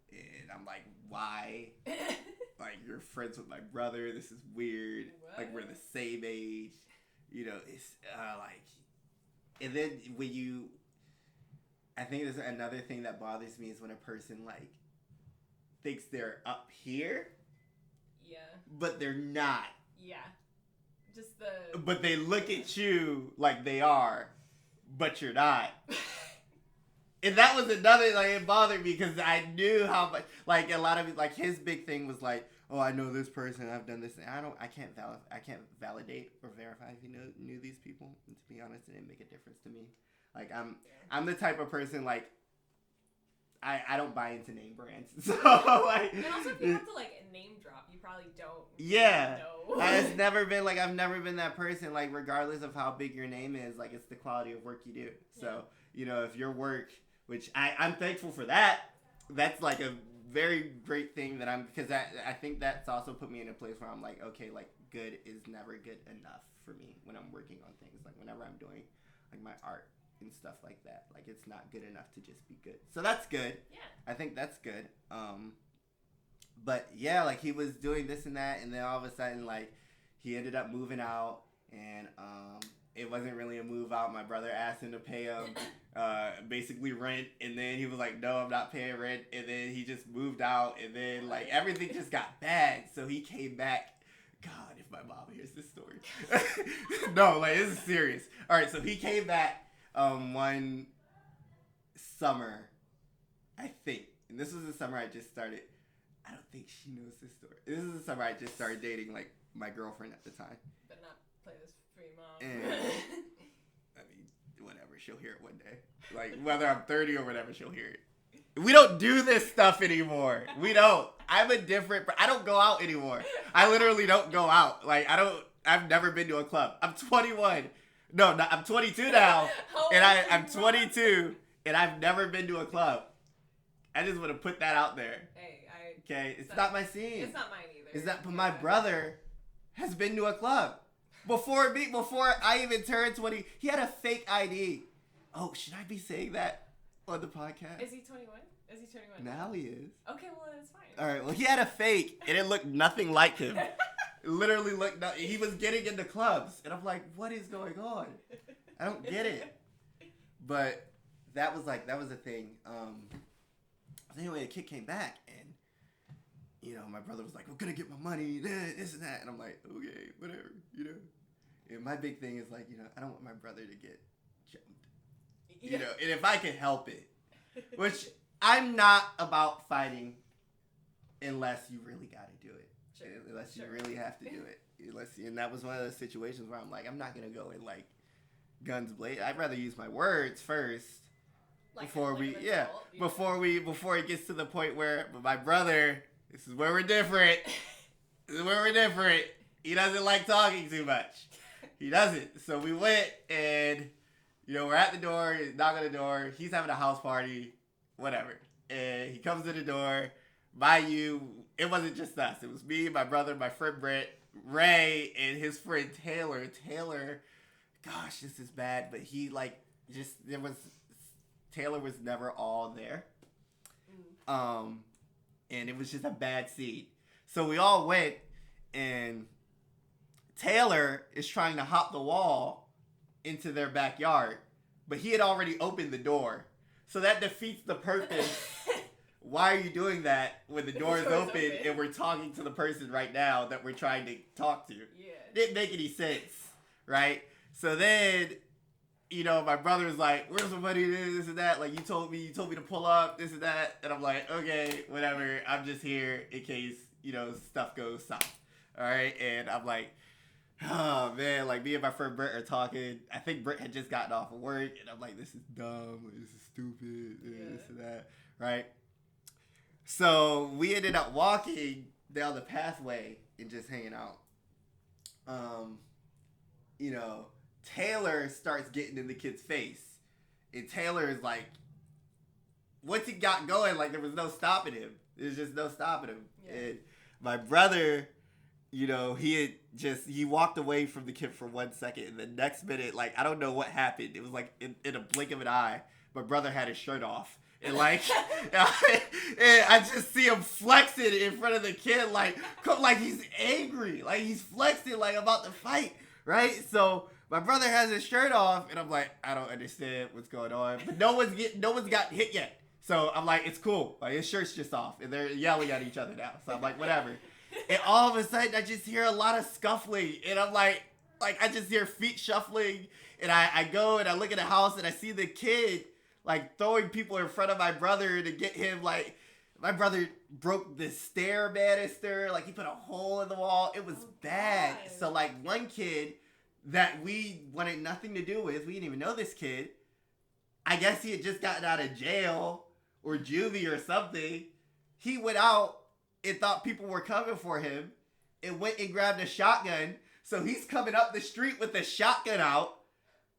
A: and I'm like, why? Like you're friends with my brother. This is weird. What? Like we're the same age. You know, it's like, and then I think there's another thing that bothers me is when a person like thinks they're up here.
B: Yeah. But
A: they're not.
B: Yeah.
A: But they look at you like they are, but you're not. And that was another, like, it bothered me because I knew how much, like, a lot of, like, his big thing was like, oh, I know this person, I've done this, and I can't validate or verify if he knew these people. And to be honest, it didn't make a difference to me. Like, I'm the type of person, like, I don't buy into name brands. So, like...
B: And also, if you have to, like, name drop, you probably don't know.
A: I've never been that person, like, regardless of how big your name is, like, it's the quality of work you do. So, you know, if your work, which I'm thankful for that, that's, like, a very great thing that because I think that's also put me in a place where I'm like, okay, like, good is never good enough for me when I'm working on things. Like, whenever I'm doing, like, my art and stuff like that. Like, it's not good enough to just be good. So that's good.
B: Yeah.
A: I think that's good. But yeah, like he was doing this and that, and then all of a sudden, like, he ended up moving out, and it wasn't really a move out. My brother asked him to pay him basically rent, and then he was like, no, I'm not paying rent, and then he just moved out, and then like everything just got bad. So he came back. God, if my mom hears this story. No, like, this is serious. All right, so he came back one summer, I think, and this was the summer I just started. I don't think she knows this story. This is the summer I just started dating, like, my girlfriend at the time.
B: Better not play this for your mom.
A: And, I mean, whatever, she'll hear it one day. Like, whether I'm 30 or whatever, she'll hear it. We don't do this stuff anymore. We don't. I don't go out anymore. I literally don't go out. Like, I've never been to a club. I'm 21. No, I'm 22 now. And I'm 22, and I've never been to a club. I just want to put that out there. Okay, it's not my scene.
B: It's not mine either.
A: But my brother has been to a club before I even turned 20. He had a fake ID. Oh, should I be saying that on the podcast?
B: Is he 21? Is he 21?
A: Now he is.
B: Okay, well, it's fine.
A: All right, well, he had a fake, and it looked nothing like him. It literally looked nothing. He was getting into clubs, and I'm like, what is going on? I don't get it. But that was a thing. Anyway, the kid came back, and you know, my brother was like, we're gonna get my money, this and that. And I'm like, okay, whatever, you know. And my big thing is like, you know, I don't want my brother to get jumped. You know, and if I can help it. Which I'm not about fighting unless you really gotta do it. Sure. Unless you really have to do it. And that was one of those situations where I'm like, I'm not gonna go in like guns blazing. I'd rather use my words first. Before it gets to the point where my brother, this is where we're different. He doesn't like talking too much. He doesn't. So we went, and, you know, we're at the door, knock on the door. He's having a house party. whatever. And he comes to the door. Mind you, it wasn't just us. It was me, my brother, my friend Brett, Ray, and his friend Taylor. Taylor, gosh, this is bad, but he Taylor was never all there. And it was just a bad scene. So we all went, and Taylor is trying to hop the wall into their backyard, but he had already opened the door. So that defeats the purpose. Why are you doing that when the door is open and we're talking to the person right now that we're trying to talk to?
B: Yeah.
A: Didn't make any sense, right? So then, my brother was like, where's the money, this and that? Like, you told me to pull up, this and that. And I'm like, okay, whatever. I'm just here in case, stuff goes south. All right? And I'm like, oh, man. Like, me and my friend Brett are talking. I think Brett had just gotten off of work. And I'm like, this is dumb. This is stupid. This and that. Right? So we ended up walking down the pathway and just hanging out. Taylor starts getting in the kid's face. And Taylor is like, once he got going, like, there was no stopping him. There's just no stopping him. Yeah. And my brother, he walked away from the kid for 1 second. And the next minute, like, I don't know what happened. It was like in a blink of an eye, my brother had his shirt off. And and I just see him flexing in front of the kid, like he's angry, like he's flexing, like about to fight, right? So my brother has his shirt off, and I'm like, I don't understand what's going on, but no one's got hit yet. So I'm like, it's cool, like his shirt's just off, and they're yelling at each other now. So I'm like, whatever. And all of a sudden, I just hear a lot of scuffling, and I'm like I just hear feet shuffling, and I go and I look at the house, and I see the kid like throwing people in front of my brother to get him, like, my brother broke the stair banister, like he put a hole in the wall. It was bad. God. So like one kid that we wanted nothing to do with, we didn't even know this kid. I guess he had just gotten out of jail or juvie or something. He went out and thought people were coming for him and went and grabbed a shotgun. So he's coming up the street with the shotgun out.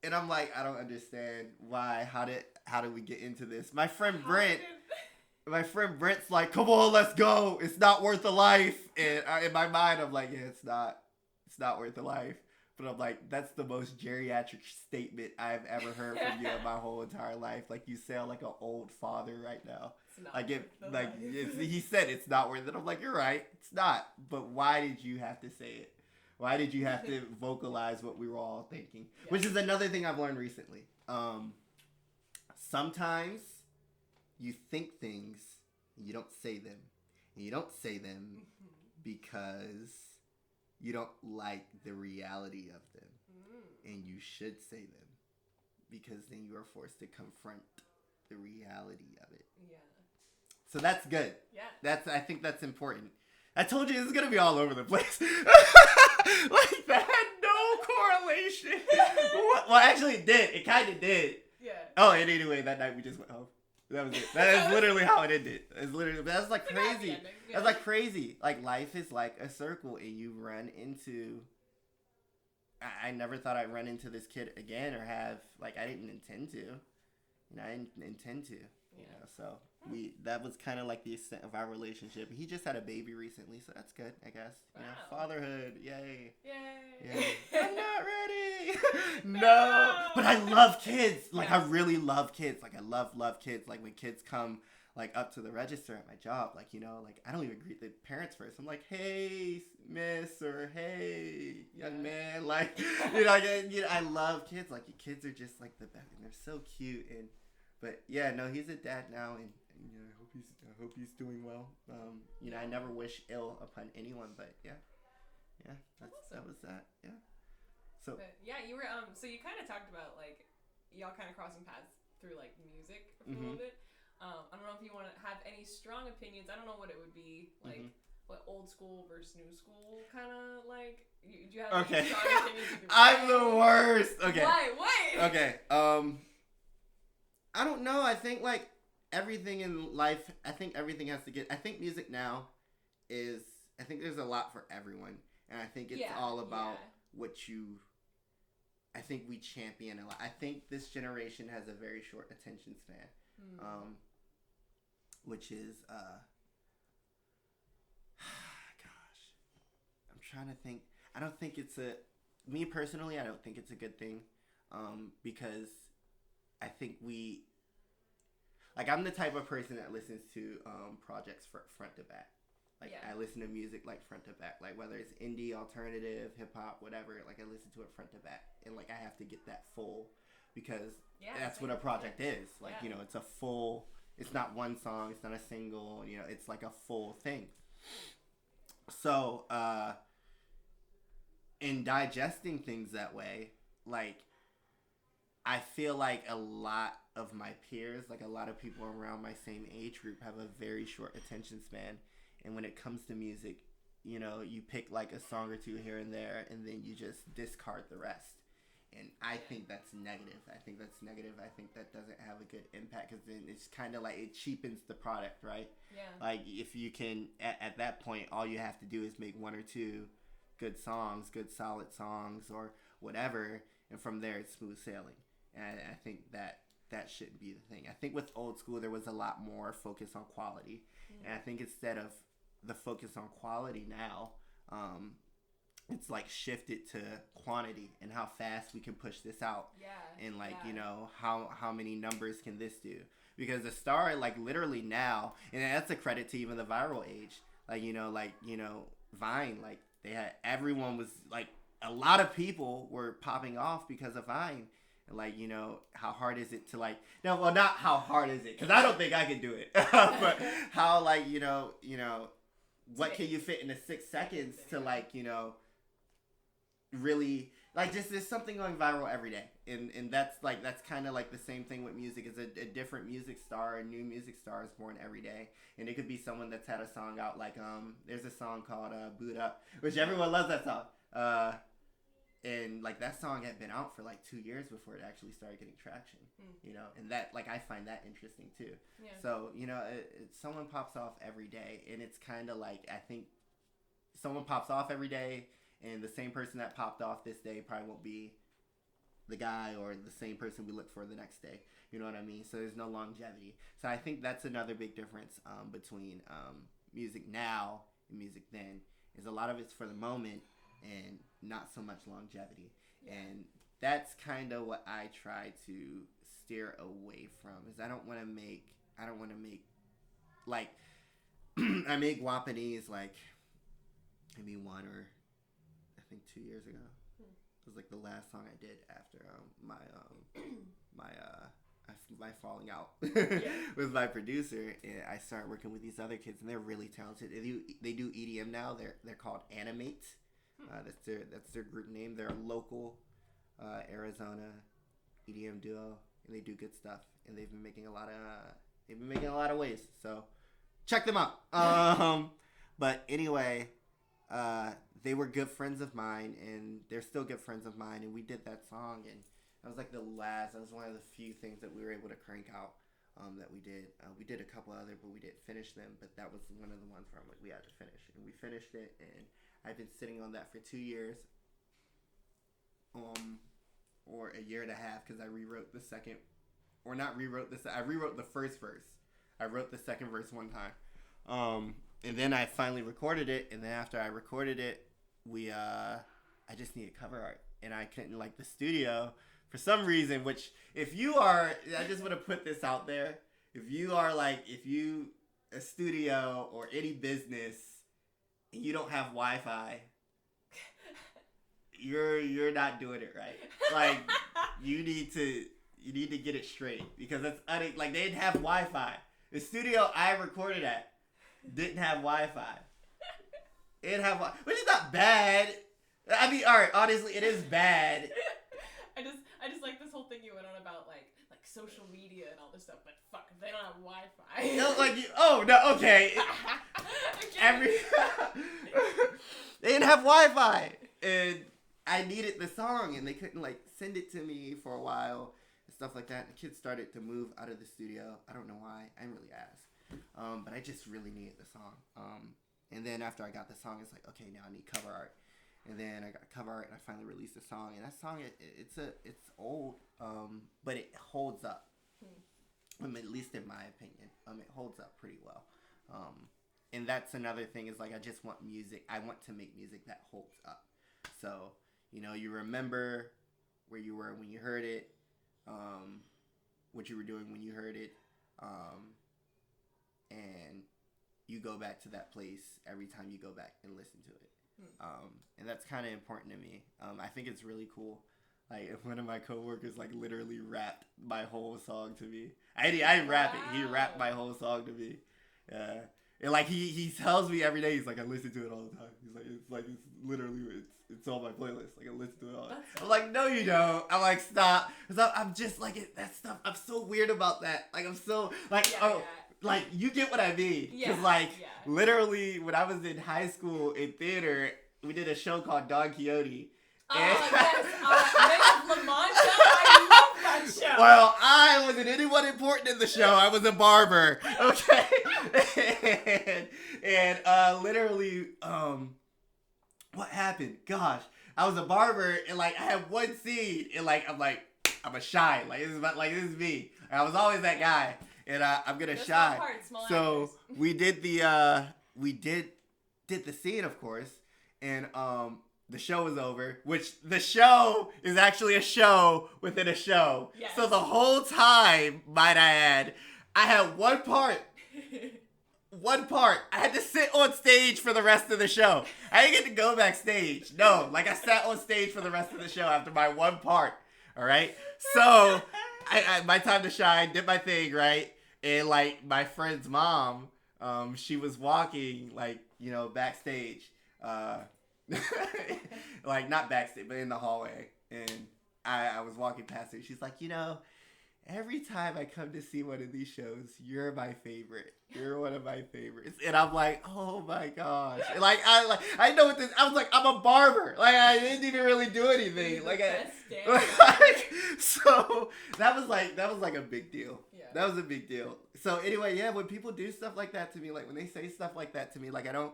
A: And I'm like, I don't understand why. How did we get into this? My friend Brent's like, come on, let's go. It's not worth a life. And in my mind, I'm like, yeah, it's not worth a life. But I'm like, that's the most geriatric statement I've ever heard from you in my whole entire life. Like, you sound like an old father right now. He said it's not worth it. I'm like, you're right. It's not. But why did you have to say it? Why did you have to vocalize what we were all thinking? Yeah. Which is another thing I've learned recently. Sometimes you think things, and you don't say them. And you don't say them because you don't like the reality of them. And you should say them because then you are forced to confront the reality of it. Yeah. So that's good. Yeah. I think that's important. I told you this is going to be all over the place. Like, that had no correlation. Well, actually, it did. It kind of did. Yeah. Oh, and anyway, that night we just went home. That was it. That is literally how it ended. That's like crazy. Yeah. That's like crazy. Like, life is like a circle, and you run into... I never thought I'd run into this kid again or have... Like, I didn't intend to. I didn't intend to. So... that was kind of like the extent of our relationship. He just had a baby recently, so that's good, I guess. Wow. Fatherhood, yay. I'm not ready. No. But I love kids. Like, I really love kids. Like, I love kids. Like, when kids come, like, up to the register at my job, like, like, I don't even greet the parents first. I'm like, hey, miss, or hey, young man. Like, I love kids. Like, kids are just, like, the best, and they're so cute. But, yeah, no, he's a dad now, and I hope he's doing well. I never wish ill upon anyone, but that was that. Yeah. So
B: you were so you kind of talked about like y'all kind of crossing paths through like music for a little bit. I don't know if you want to have any strong opinions. I don't know what it would be like. What old school versus new school kind of like? Do you have any strong opinions?
A: I'm the worst. Okay.
B: Why?
A: Okay. I don't know. I think like. Everything in life, I think everything has to get... I think music now is... I think there's a lot for everyone. And I think it's all about what you... I think we champion a lot. I think this generation has a very short attention span. which is gosh, I'm trying to think. I don't think it's me personally, I don't think it's a good thing, because I think I'm the type of person that listens to projects front to back. Like, yeah. I listen to music like front to back, like whether it's indie, alternative, hip hop, whatever. Like, I listen to it front to back, and like I have to get that full, because that's what a project is. Like, you know, it's a full. It's not one song. It's not a single. You know, it's like a full thing. So, in digesting things that way, like, I feel like a lot of my peers, like a lot of people around my same age group, have a very short attention span. And when it comes to music, you know, you pick like a song or two here and there, and then you just discard the rest. And I think that's negative. I think that doesn't have a good impact, because then it's kind of like it cheapens the product, right? Yeah. Like, if you can, at that point, all you have to do is make one or two good songs, good solid songs, or whatever, and from there it's smooth sailing. And I think that shouldn't be the thing. I think with old school there was a lot more focus on quality, and I think instead of the focus on quality now, it's like shifted to quantity and how fast we can push this out. Yeah. And like, you know, how many numbers can this do? Because the star, like, literally now, and that's a credit to even the viral age. Like, you know, Vine, like, they had, everyone was like, a lot of people were popping off because of Vine. And like, you know, how hard is it to like, no, well, not how hard is it, because I don't think I can do it, but how, like, you know, what can you fit into 6 seconds to, like, you know, really, like, just there's something going viral every day, and that's kind of like the same thing with music. Is a different music star, a new music star is born every day, and it could be someone that's had a song out, like, there's a song called Boot Up, which everyone loves that song, and like that song had been out for like 2 years before it actually started getting traction, you know, and that, like, I find that interesting too. Yeah. So, you know, someone pops off every day, and it's kind of like, I think someone pops off every day, and the same person that popped off this day probably won't be the guy or the same person we look for the next day. You know what I mean? So there's no longevity. So I think that's another big difference between music now and music then, is a lot of it's for the moment and not so much longevity. Yeah. And that's kind of what I try to steer away from, is I don't want to make like I made Guapanese like maybe 1 or I think 2 years ago. It was like the last song I did after my falling out with my producer, and I started working with these other kids, and they're really talented. They do EDM now. They're called Animate. That's their group name. They're a local Arizona EDM duo, and they do good stuff. And they've been making a lot of waves. So check them out. But anyway, they were good friends of mine, and they're still good friends of mine. And we did that song, and that was like that was one of the few things that we were able to crank out that we did. We did a couple other, but we didn't finish them. But that was one of the ones where I'm like, we had to finish, and we finished it, and I've been sitting on that for 2 years, or a year and a half, because I rewrote the second, or not rewrote this. I rewrote the first verse. I wrote the second verse one time, and then I finally recorded it. And then after I recorded it, I just needed cover art, and I couldn't, like, the studio for some reason. Which, I just want to put this out there. If you a studio or any business, you don't have Wi-Fi, you're not doing it right. Like, you need to get it straight, because that's like, they didn't have Wi-Fi. The studio I recorded at didn't have Wi-Fi. It didn't have which is not bad. I mean, all right, honestly, it is bad.
B: I just like this whole thing you went on about like social media and all this stuff, but fuck, if they don't have Wi-Fi.
A: No, okay. They didn't have Wi-Fi, and I needed the song, and they couldn't, like, send it to me for a while and stuff like that. The kids started to move out of the studio. I don't know why. I didn't really ask, but I just really needed the song. And then after I got the song, it's like, okay, now I need cover art. And then I got cover art, and I finally released the song. And that song, it's old, but it holds up. At least in my opinion, it holds up pretty well. And that's another thing is like I just want music. I want to make music that holds up. So you remember where you were when you heard it, what you were doing when you heard it, and you go back to that place every time you go back and listen to it. And that's kind of important to me. I think it's really cool. Like if one of my coworkers like literally rapped my whole song to me. I didn't rap it. He rapped my whole song to me. Yeah. And like he tells me every day, he's like, I listen to it all the time. He's like it's literally it's on my playlist. Like I listen to it all. I'm like, no, you don't. I'm like, stop. Cause I'm just like that stuff. I'm so weird about that. Like I'm so like like you get what I mean. Cause literally when I was in high school in theater, we did a show called Don Quixote.
B: Yes, La Mancha. I love that show.
A: Well, I wasn't anyone important in the show. I was a barber. Okay. and literally, what happened? Gosh, I was a barber, and like I had one scene, and like I'm a shine. Like this is me. I was always that guy, and I'm gonna shine. So we did the scene, of course, and the show was over, which the show is actually a show within a show. Yes. So the whole time, might I add, I had one part. I had to sit on stage for the rest of the show. I didn't get to go backstage. No, like I sat on stage for the rest of the show after my one part. All right. So I my time to shine, did my thing, right? And like my friend's mom, she was walking like, backstage. Like not backstage, but in the hallway, and I was walking past her. She's like, every time I come to see one of these shows, you're my favorite. You're one of my favorites, and I'm like, oh my gosh! And like I know what this. I was like, I'm a barber. Like I didn't even really do anything. So that was like a big deal. Yeah. That was a big deal. So anyway, yeah, when people do stuff like that to me, like when they say stuff like that to me, like I don't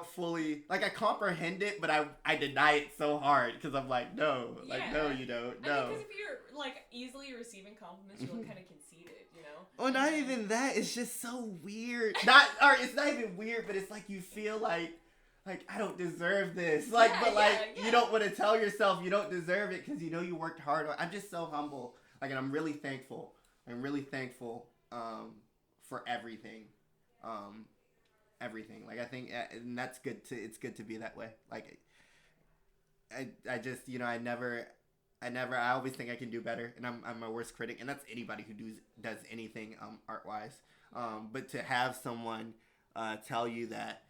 A: fully, like I comprehend it, but I deny it so hard because I'm like, no, no, you don't, no.
B: I mean, because if you're like easily receiving compliments, you look kind of conceited,
A: Well, not even that. It's just so weird. It's not even weird, but it's like you feel like I don't deserve this. You don't want to tell yourself you don't deserve it because you worked hard on. I'm just so humble. And I'm really thankful. For everything. Everything. I think, and that's good it's good to be that way. I just, I always think I can do better, and I'm my worst critic, and that's anybody who does anything art wise. But to have someone tell you that,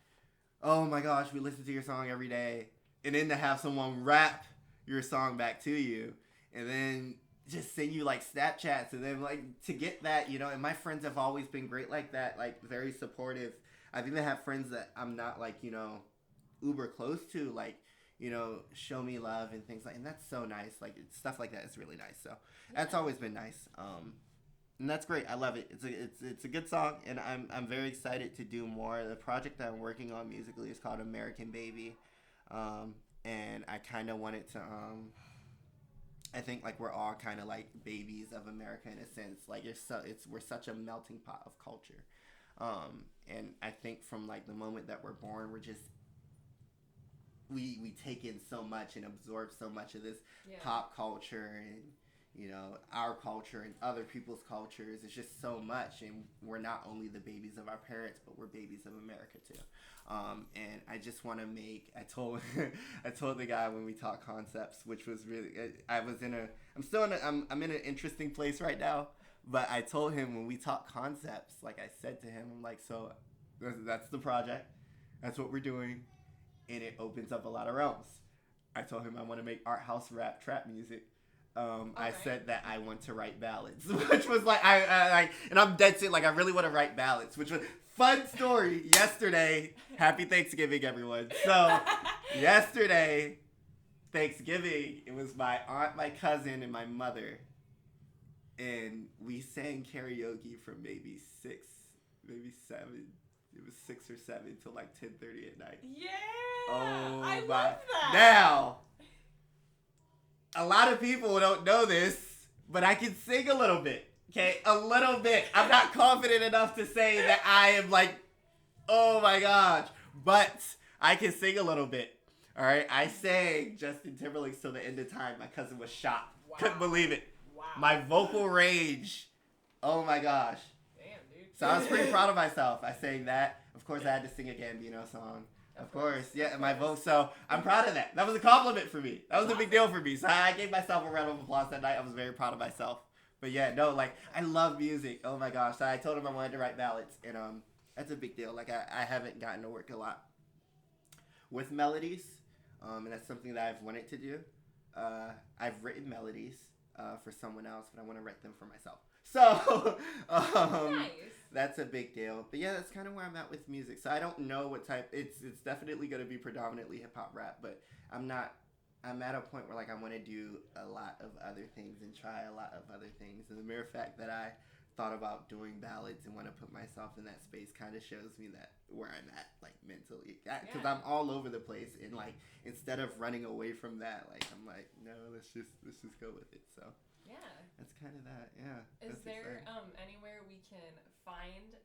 A: oh my gosh, we listen to your song every day, and then to have someone rap your song back to you, and then just send you Snapchats, and then to get that, and my friends have always been great like that, very supportive. I've even had friends that I'm not uber close to, show me love and things and that's so nice. Stuff like that is really nice. So that's always been nice. And that's great. I love it. It's a good song, and I'm very excited to do more. The project that I'm working on musically is called American Baby, and I kind of wanted to. I think we're all kind of babies of America in a sense. We're such a melting pot of culture. And I think from the moment that we're born, we're just we take in so much and absorb so much of this pop culture and our culture and other people's cultures. It's just so much, and we're not only the babies of our parents, but we're babies of America too. And I just want to I told the guy when we talked concepts, which was really I'm in an interesting place right now. But I told him when we talk concepts, I said to him, I'm like, so that's the project. That's what we're doing. And it opens up a lot of realms. I told him I want to make art house rap trap music. I said that I want to write ballads, which was and I'm dead set. I really want to write ballads, which was fun story. Yesterday, happy Thanksgiving, everyone. So yesterday, Thanksgiving, it was my aunt, my cousin, and my mother. And we sang karaoke from maybe 6, maybe 7. It was 6 or 7 till 10:30 at night.
B: Yeah, I love that.
A: Now, a lot of people don't know this, but I can sing a little bit. Okay, a little bit. I'm not confident enough to say that I am like, oh my gosh. But I can sing a little bit. All right, I sang Justin Timberlake's "Till the End of Time." My cousin was shocked. Wow. Couldn't believe it.
B: Wow.
A: My vocal range. Oh my gosh.
B: Damn, dude.
A: So I was pretty proud of myself. I sang that. Of course, I had to sing a Gambino song. Of course. Yeah, my vote. So I'm proud of that. That was a compliment for me. That was a big deal for me. So I gave myself a round of applause that night. I was very proud of myself. But yeah, no, like, I love music. Oh my gosh. So I told him I wanted to write ballads. And that's a big deal. Like, I haven't gotten to work a lot with melodies. And that's something that I've wanted to do. I've written melodies for someone else, but I want to write them for myself. So
B: Nice.
A: That's a big deal. But yeah, that's kind of where I'm at with music. So I don't know what type. It's definitely going to be predominantly hip hop rap, but I'm at a point where like I want to do a lot of other things and try a lot of other things. And the mere fact that I thought about doing ballads and want to put myself in that space kind of shows me that where I'm at, like, mentally, because I'm all over the place. And like, instead of running away from that, like, I'm like, no, let's just go with it. So
B: yeah,
A: that's kind of that. Yeah.
B: Is there anywhere we can find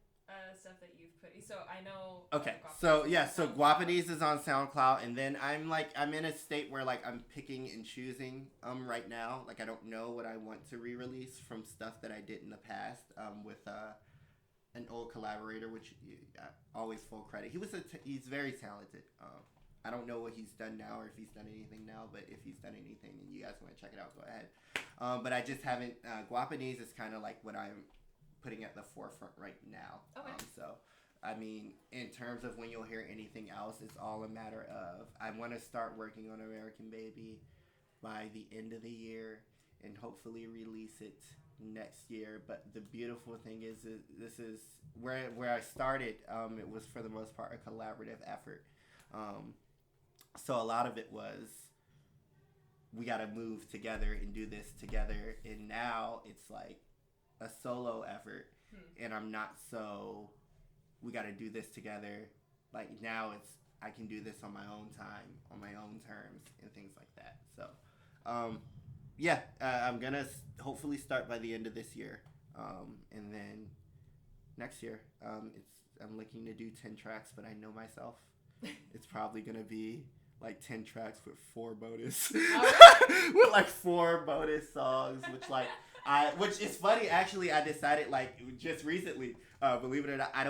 B: stuff that you've put? So I know.
A: Okay. So yeah. So Guapanese is on SoundCloud, and then I'm in a state where like I'm picking and choosing right now. Like, I don't know what I want to re-release from stuff that I did in the past with an old collaborator, which always full credit. He's very talented. I don't know what he's done now or if he's done anything now, but if he's done anything and you guys want to check it out, go ahead. But I just haven't. Guapanese is kind of like what I'm putting at the forefront right now.
B: Okay.
A: So, I mean, in terms of when you'll hear anything else, it's all a matter of I want to start working on American Baby by the end of the year and hopefully release it next year. But the beautiful thing is this is where I started. It was for the most part a collaborative effort. So a lot of it was we got to move together and do this together. And now it's like a solo effort, and I'm not so we got to do this together. Like, now it's I can do this on my own time, on my own terms, and things like that. So I'm gonna hopefully start by the end of this year, and then next year I'm looking to do 10 tracks, but I know myself it's probably gonna be like 10 tracks with 4 bonus with like 4 bonus songs, which is funny. Actually, I decided like just recently, believe it or not, I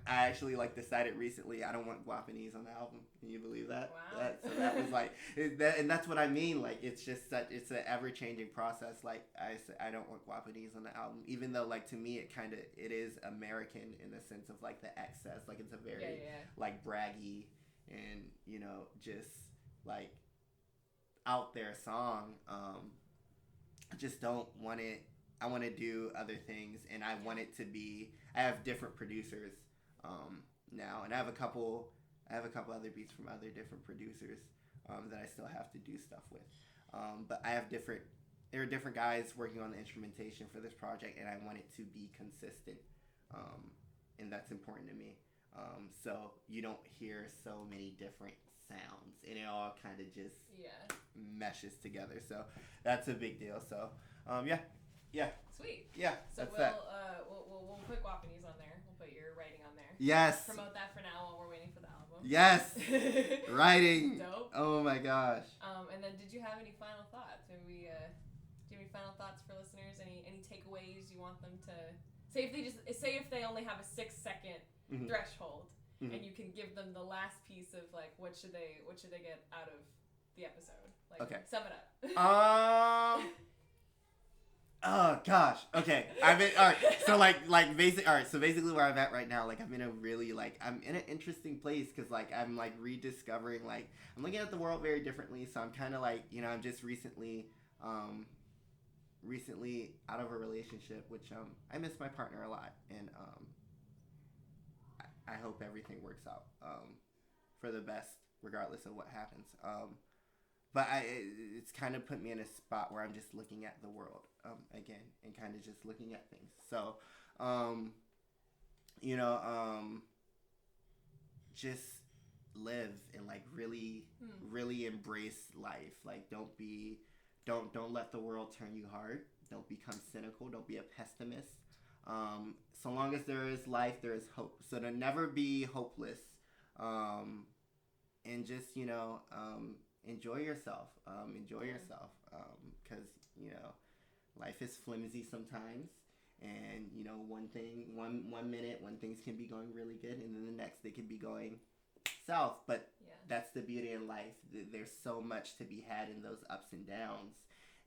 A: actually like decided recently I don't want Guapanese on the album. Can you believe that?
B: Wow.
A: So that was like and that's what I mean. Like, it's just it's an ever changing process. Like, I don't want Guapanese on the album, even though like to me it is American in the sense of like the excess. Like, it's a very like braggy and just like out there song. I just don't want it. I want to do other things, and I want it to be. I have different producers now, and I have a couple other beats from other different producers that I still have to do stuff with. But I have different. There are different guys working on the instrumentation for this project, and I want it to be consistent, and that's important to me. So you don't hear so many different sounds, and it all kind of just meshes together. So that's a big deal. So
B: Sweet.
A: Yeah.
B: So we'll put Guapanese on there. We'll put your writing on there.
A: Yes.
B: Promote that for now while we're waiting for the album.
A: Yes. Writing.
B: Dope.
A: Oh my gosh.
B: And then, did you have any final thoughts? Maybe do you have any final thoughts for listeners? Any takeaways you want them to say if they only have a 6-second threshold, and you can give them the last piece of like what should they get out of the episode? Like,
A: okay.
B: Sum it up.
A: Oh gosh. Okay. All right. So basically where I'm at right now, like, I'm in an interesting place because like I'm like rediscovering, like, I'm looking at the world very differently. So I'm kind of like, I'm just recently out of a relationship, which I miss my partner a lot, and I hope everything works out for the best regardless of what happens. But it's kind of put me in a spot where I'm just looking at the world again and kind of just looking at things. So, just live and like really, really embrace life. Like, don't be don't let the world turn you hard. Don't become cynical. Don't be a pessimist. So long as there is life, there is hope. So to never be hopeless, and just enjoy yourself. Enjoy yourself, because life is flimsy sometimes. And one minute, when things can be going really good, and then the next they can be going south. But that's the beauty in life. There's so much to be had in those ups and downs,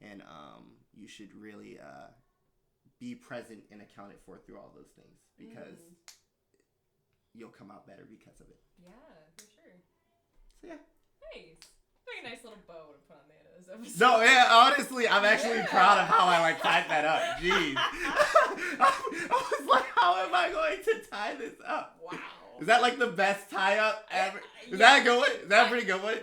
A: and you should really be present and accounted for through all those things, because you'll come out better because of it.
B: Yeah, for sure.
A: So yeah.
B: Nice. Very nice little bow to put on the end of this episode.
A: No, yeah, honestly, I'm actually proud of how I tied that up. Jeez. I was like, how am I going to tie this up?
B: Wow.
A: Is that the best tie up ever? Is that a good one? Is that a pretty good one?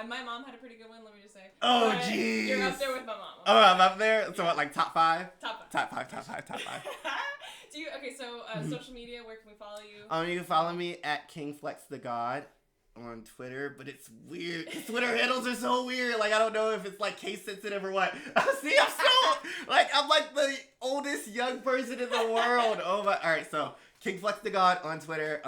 B: My mom had a pretty good one, let me just say.
A: Oh, jeez.
B: You're up there with my mom.
A: Oh, I'm up there? So what, top 5?
B: Top 5.
A: Top 5.
B: Social media, where can we follow you?
A: You can follow me at KingFlexTheGod on Twitter, but it's weird. Twitter handles are so weird. I don't know if it's case sensitive or what. See, I'm so I'm the oldest young person in the world. Oh my! All right, so KingFlexTheGod on Twitter.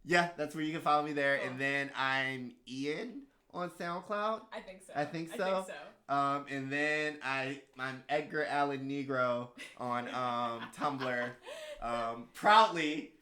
A: Yeah, that's where you can follow me there. Cool. And then I'm Ian on SoundCloud.
B: I think so.
A: I think so. And then I'm Edgar Allan Negro on Tumblr. Proudly.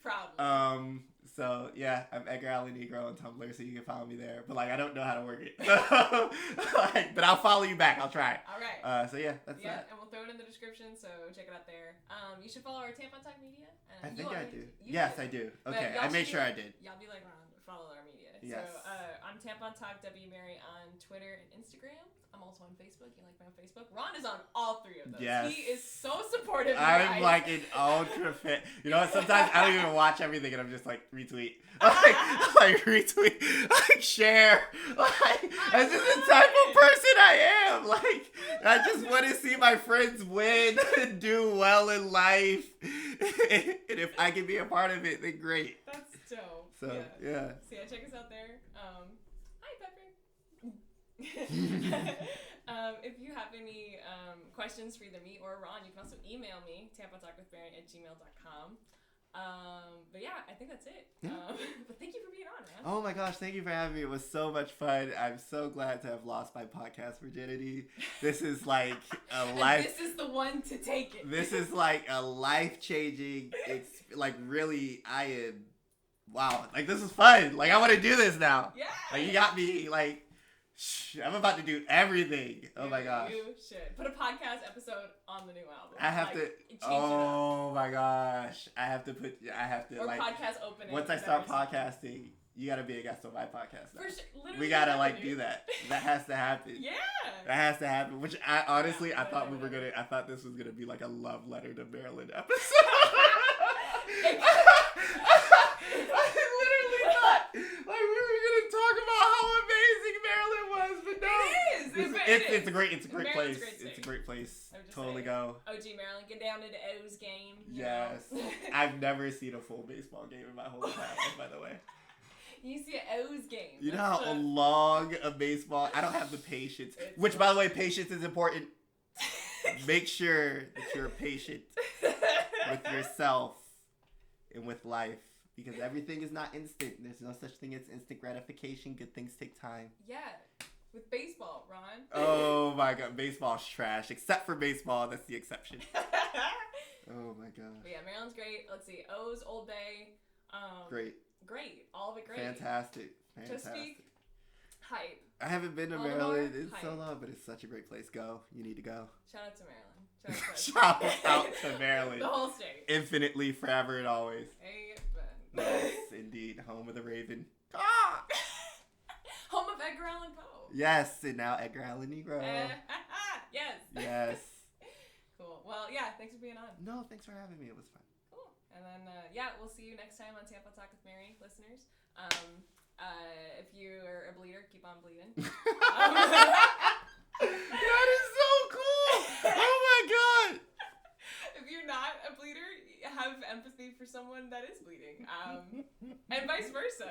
A: So yeah, I'm Edgar Allan Negro on Tumblr, so you can follow me there. But I don't know how to work it. But I'll follow you back. I'll try.
B: All right.
A: So yeah, that's that.
B: And we'll throw it in the description, so check it out there. You should follow our Tampon Talk Media.
A: I think I do. Yes, I do. Okay, I made sure I did.
B: Y'all be like Ron, follow our media.
A: Yes.
B: So I'm Tampon Talk W Mary on Twitter and Instagram. I'm also on Facebook. You like me on Facebook? Ron is on all 3 of those.
A: Yes.
B: He is so supportive.
A: I'm an ultra fit. You know what? Sometimes I don't even watch everything, and I'm just retweet, retweet, share. That's just the type of person I am. I just want to see my friends win and do well in life, and if I can be a part of it, then great.
B: That's dope.
A: So yeah.
B: So yeah, check us out there. Hi, Pepper. If you have any questions for either me or Ron, you can also email me, tampontalkwithbaron@gmail.com. But yeah, I think that's it.
A: Yeah.
B: But thank you for being on, man.
A: Oh my gosh, thank you for having me. It was so much fun. I'm so glad to have lost my podcast virginity. This is a life.
B: This is the one to take it.
A: This is a life-changing. Really, I am. Wow, this is fun. I want to do this now.
B: Yeah.
A: You got me. I'm about to do everything. Oh my gosh.
B: You should put a podcast episode on the new album.
A: I have to. Oh my gosh. I have to.
B: Or podcast opening.
A: Once I start podcasting, you gotta be a guest on my podcast now.
B: For sure. Literally,
A: we gotta do that. That has to happen.
B: Yeah.
A: That has to happen. Which I honestly, I thought this was gonna be a love letter to Maryland episode. I literally thought we were gonna talk about how amazing Maryland was, but no. It's a great place. It's a great place. Totally go.
B: OG Maryland, get down to the O's game.
A: Yes. I've never seen a full baseball game in my whole entire life, by the way.
B: You see an O's game.
A: You know how long a baseball. I don't have the patience. Which, by the way, patience is important. Make sure that you're patient with yourself and with life. Because everything is not instant. There's no such thing as instant gratification. Good things take time.
B: Yeah. With baseball, Ron.
A: Oh my god. Baseball's trash. Except for baseball. That's the exception. Oh my gosh.
B: But yeah, Maryland's great. Let's see. O's, Old Bay.
A: Great.
B: All of it great.
A: Fantastic.
B: Chesapeake. Hype.
A: I haven't been to Maryland in so long, but it's such a great place. Go. You need to go.
B: Shout out to Maryland.
A: Shout out to Maryland.
B: The whole state.
A: Infinitely, forever, and always.
B: Amen.
A: Yes, indeed. Home of the Raven.
B: Ah! Home of Edgar Allan Poe.
A: Yes, and now Edgar Allan Negro.
B: Yes.
A: Yes.
B: Cool. Well, yeah, thanks for being on.
A: No, thanks for having me. It was fun.
B: Cool. And then, we'll see you next time on Tampon Talk with Mary, listeners. If you are a bleeder, keep on bleeding.
A: That is so cool. Oh my god.
B: If you're not a bleeder, have empathy for someone that is bleeding. And vice versa.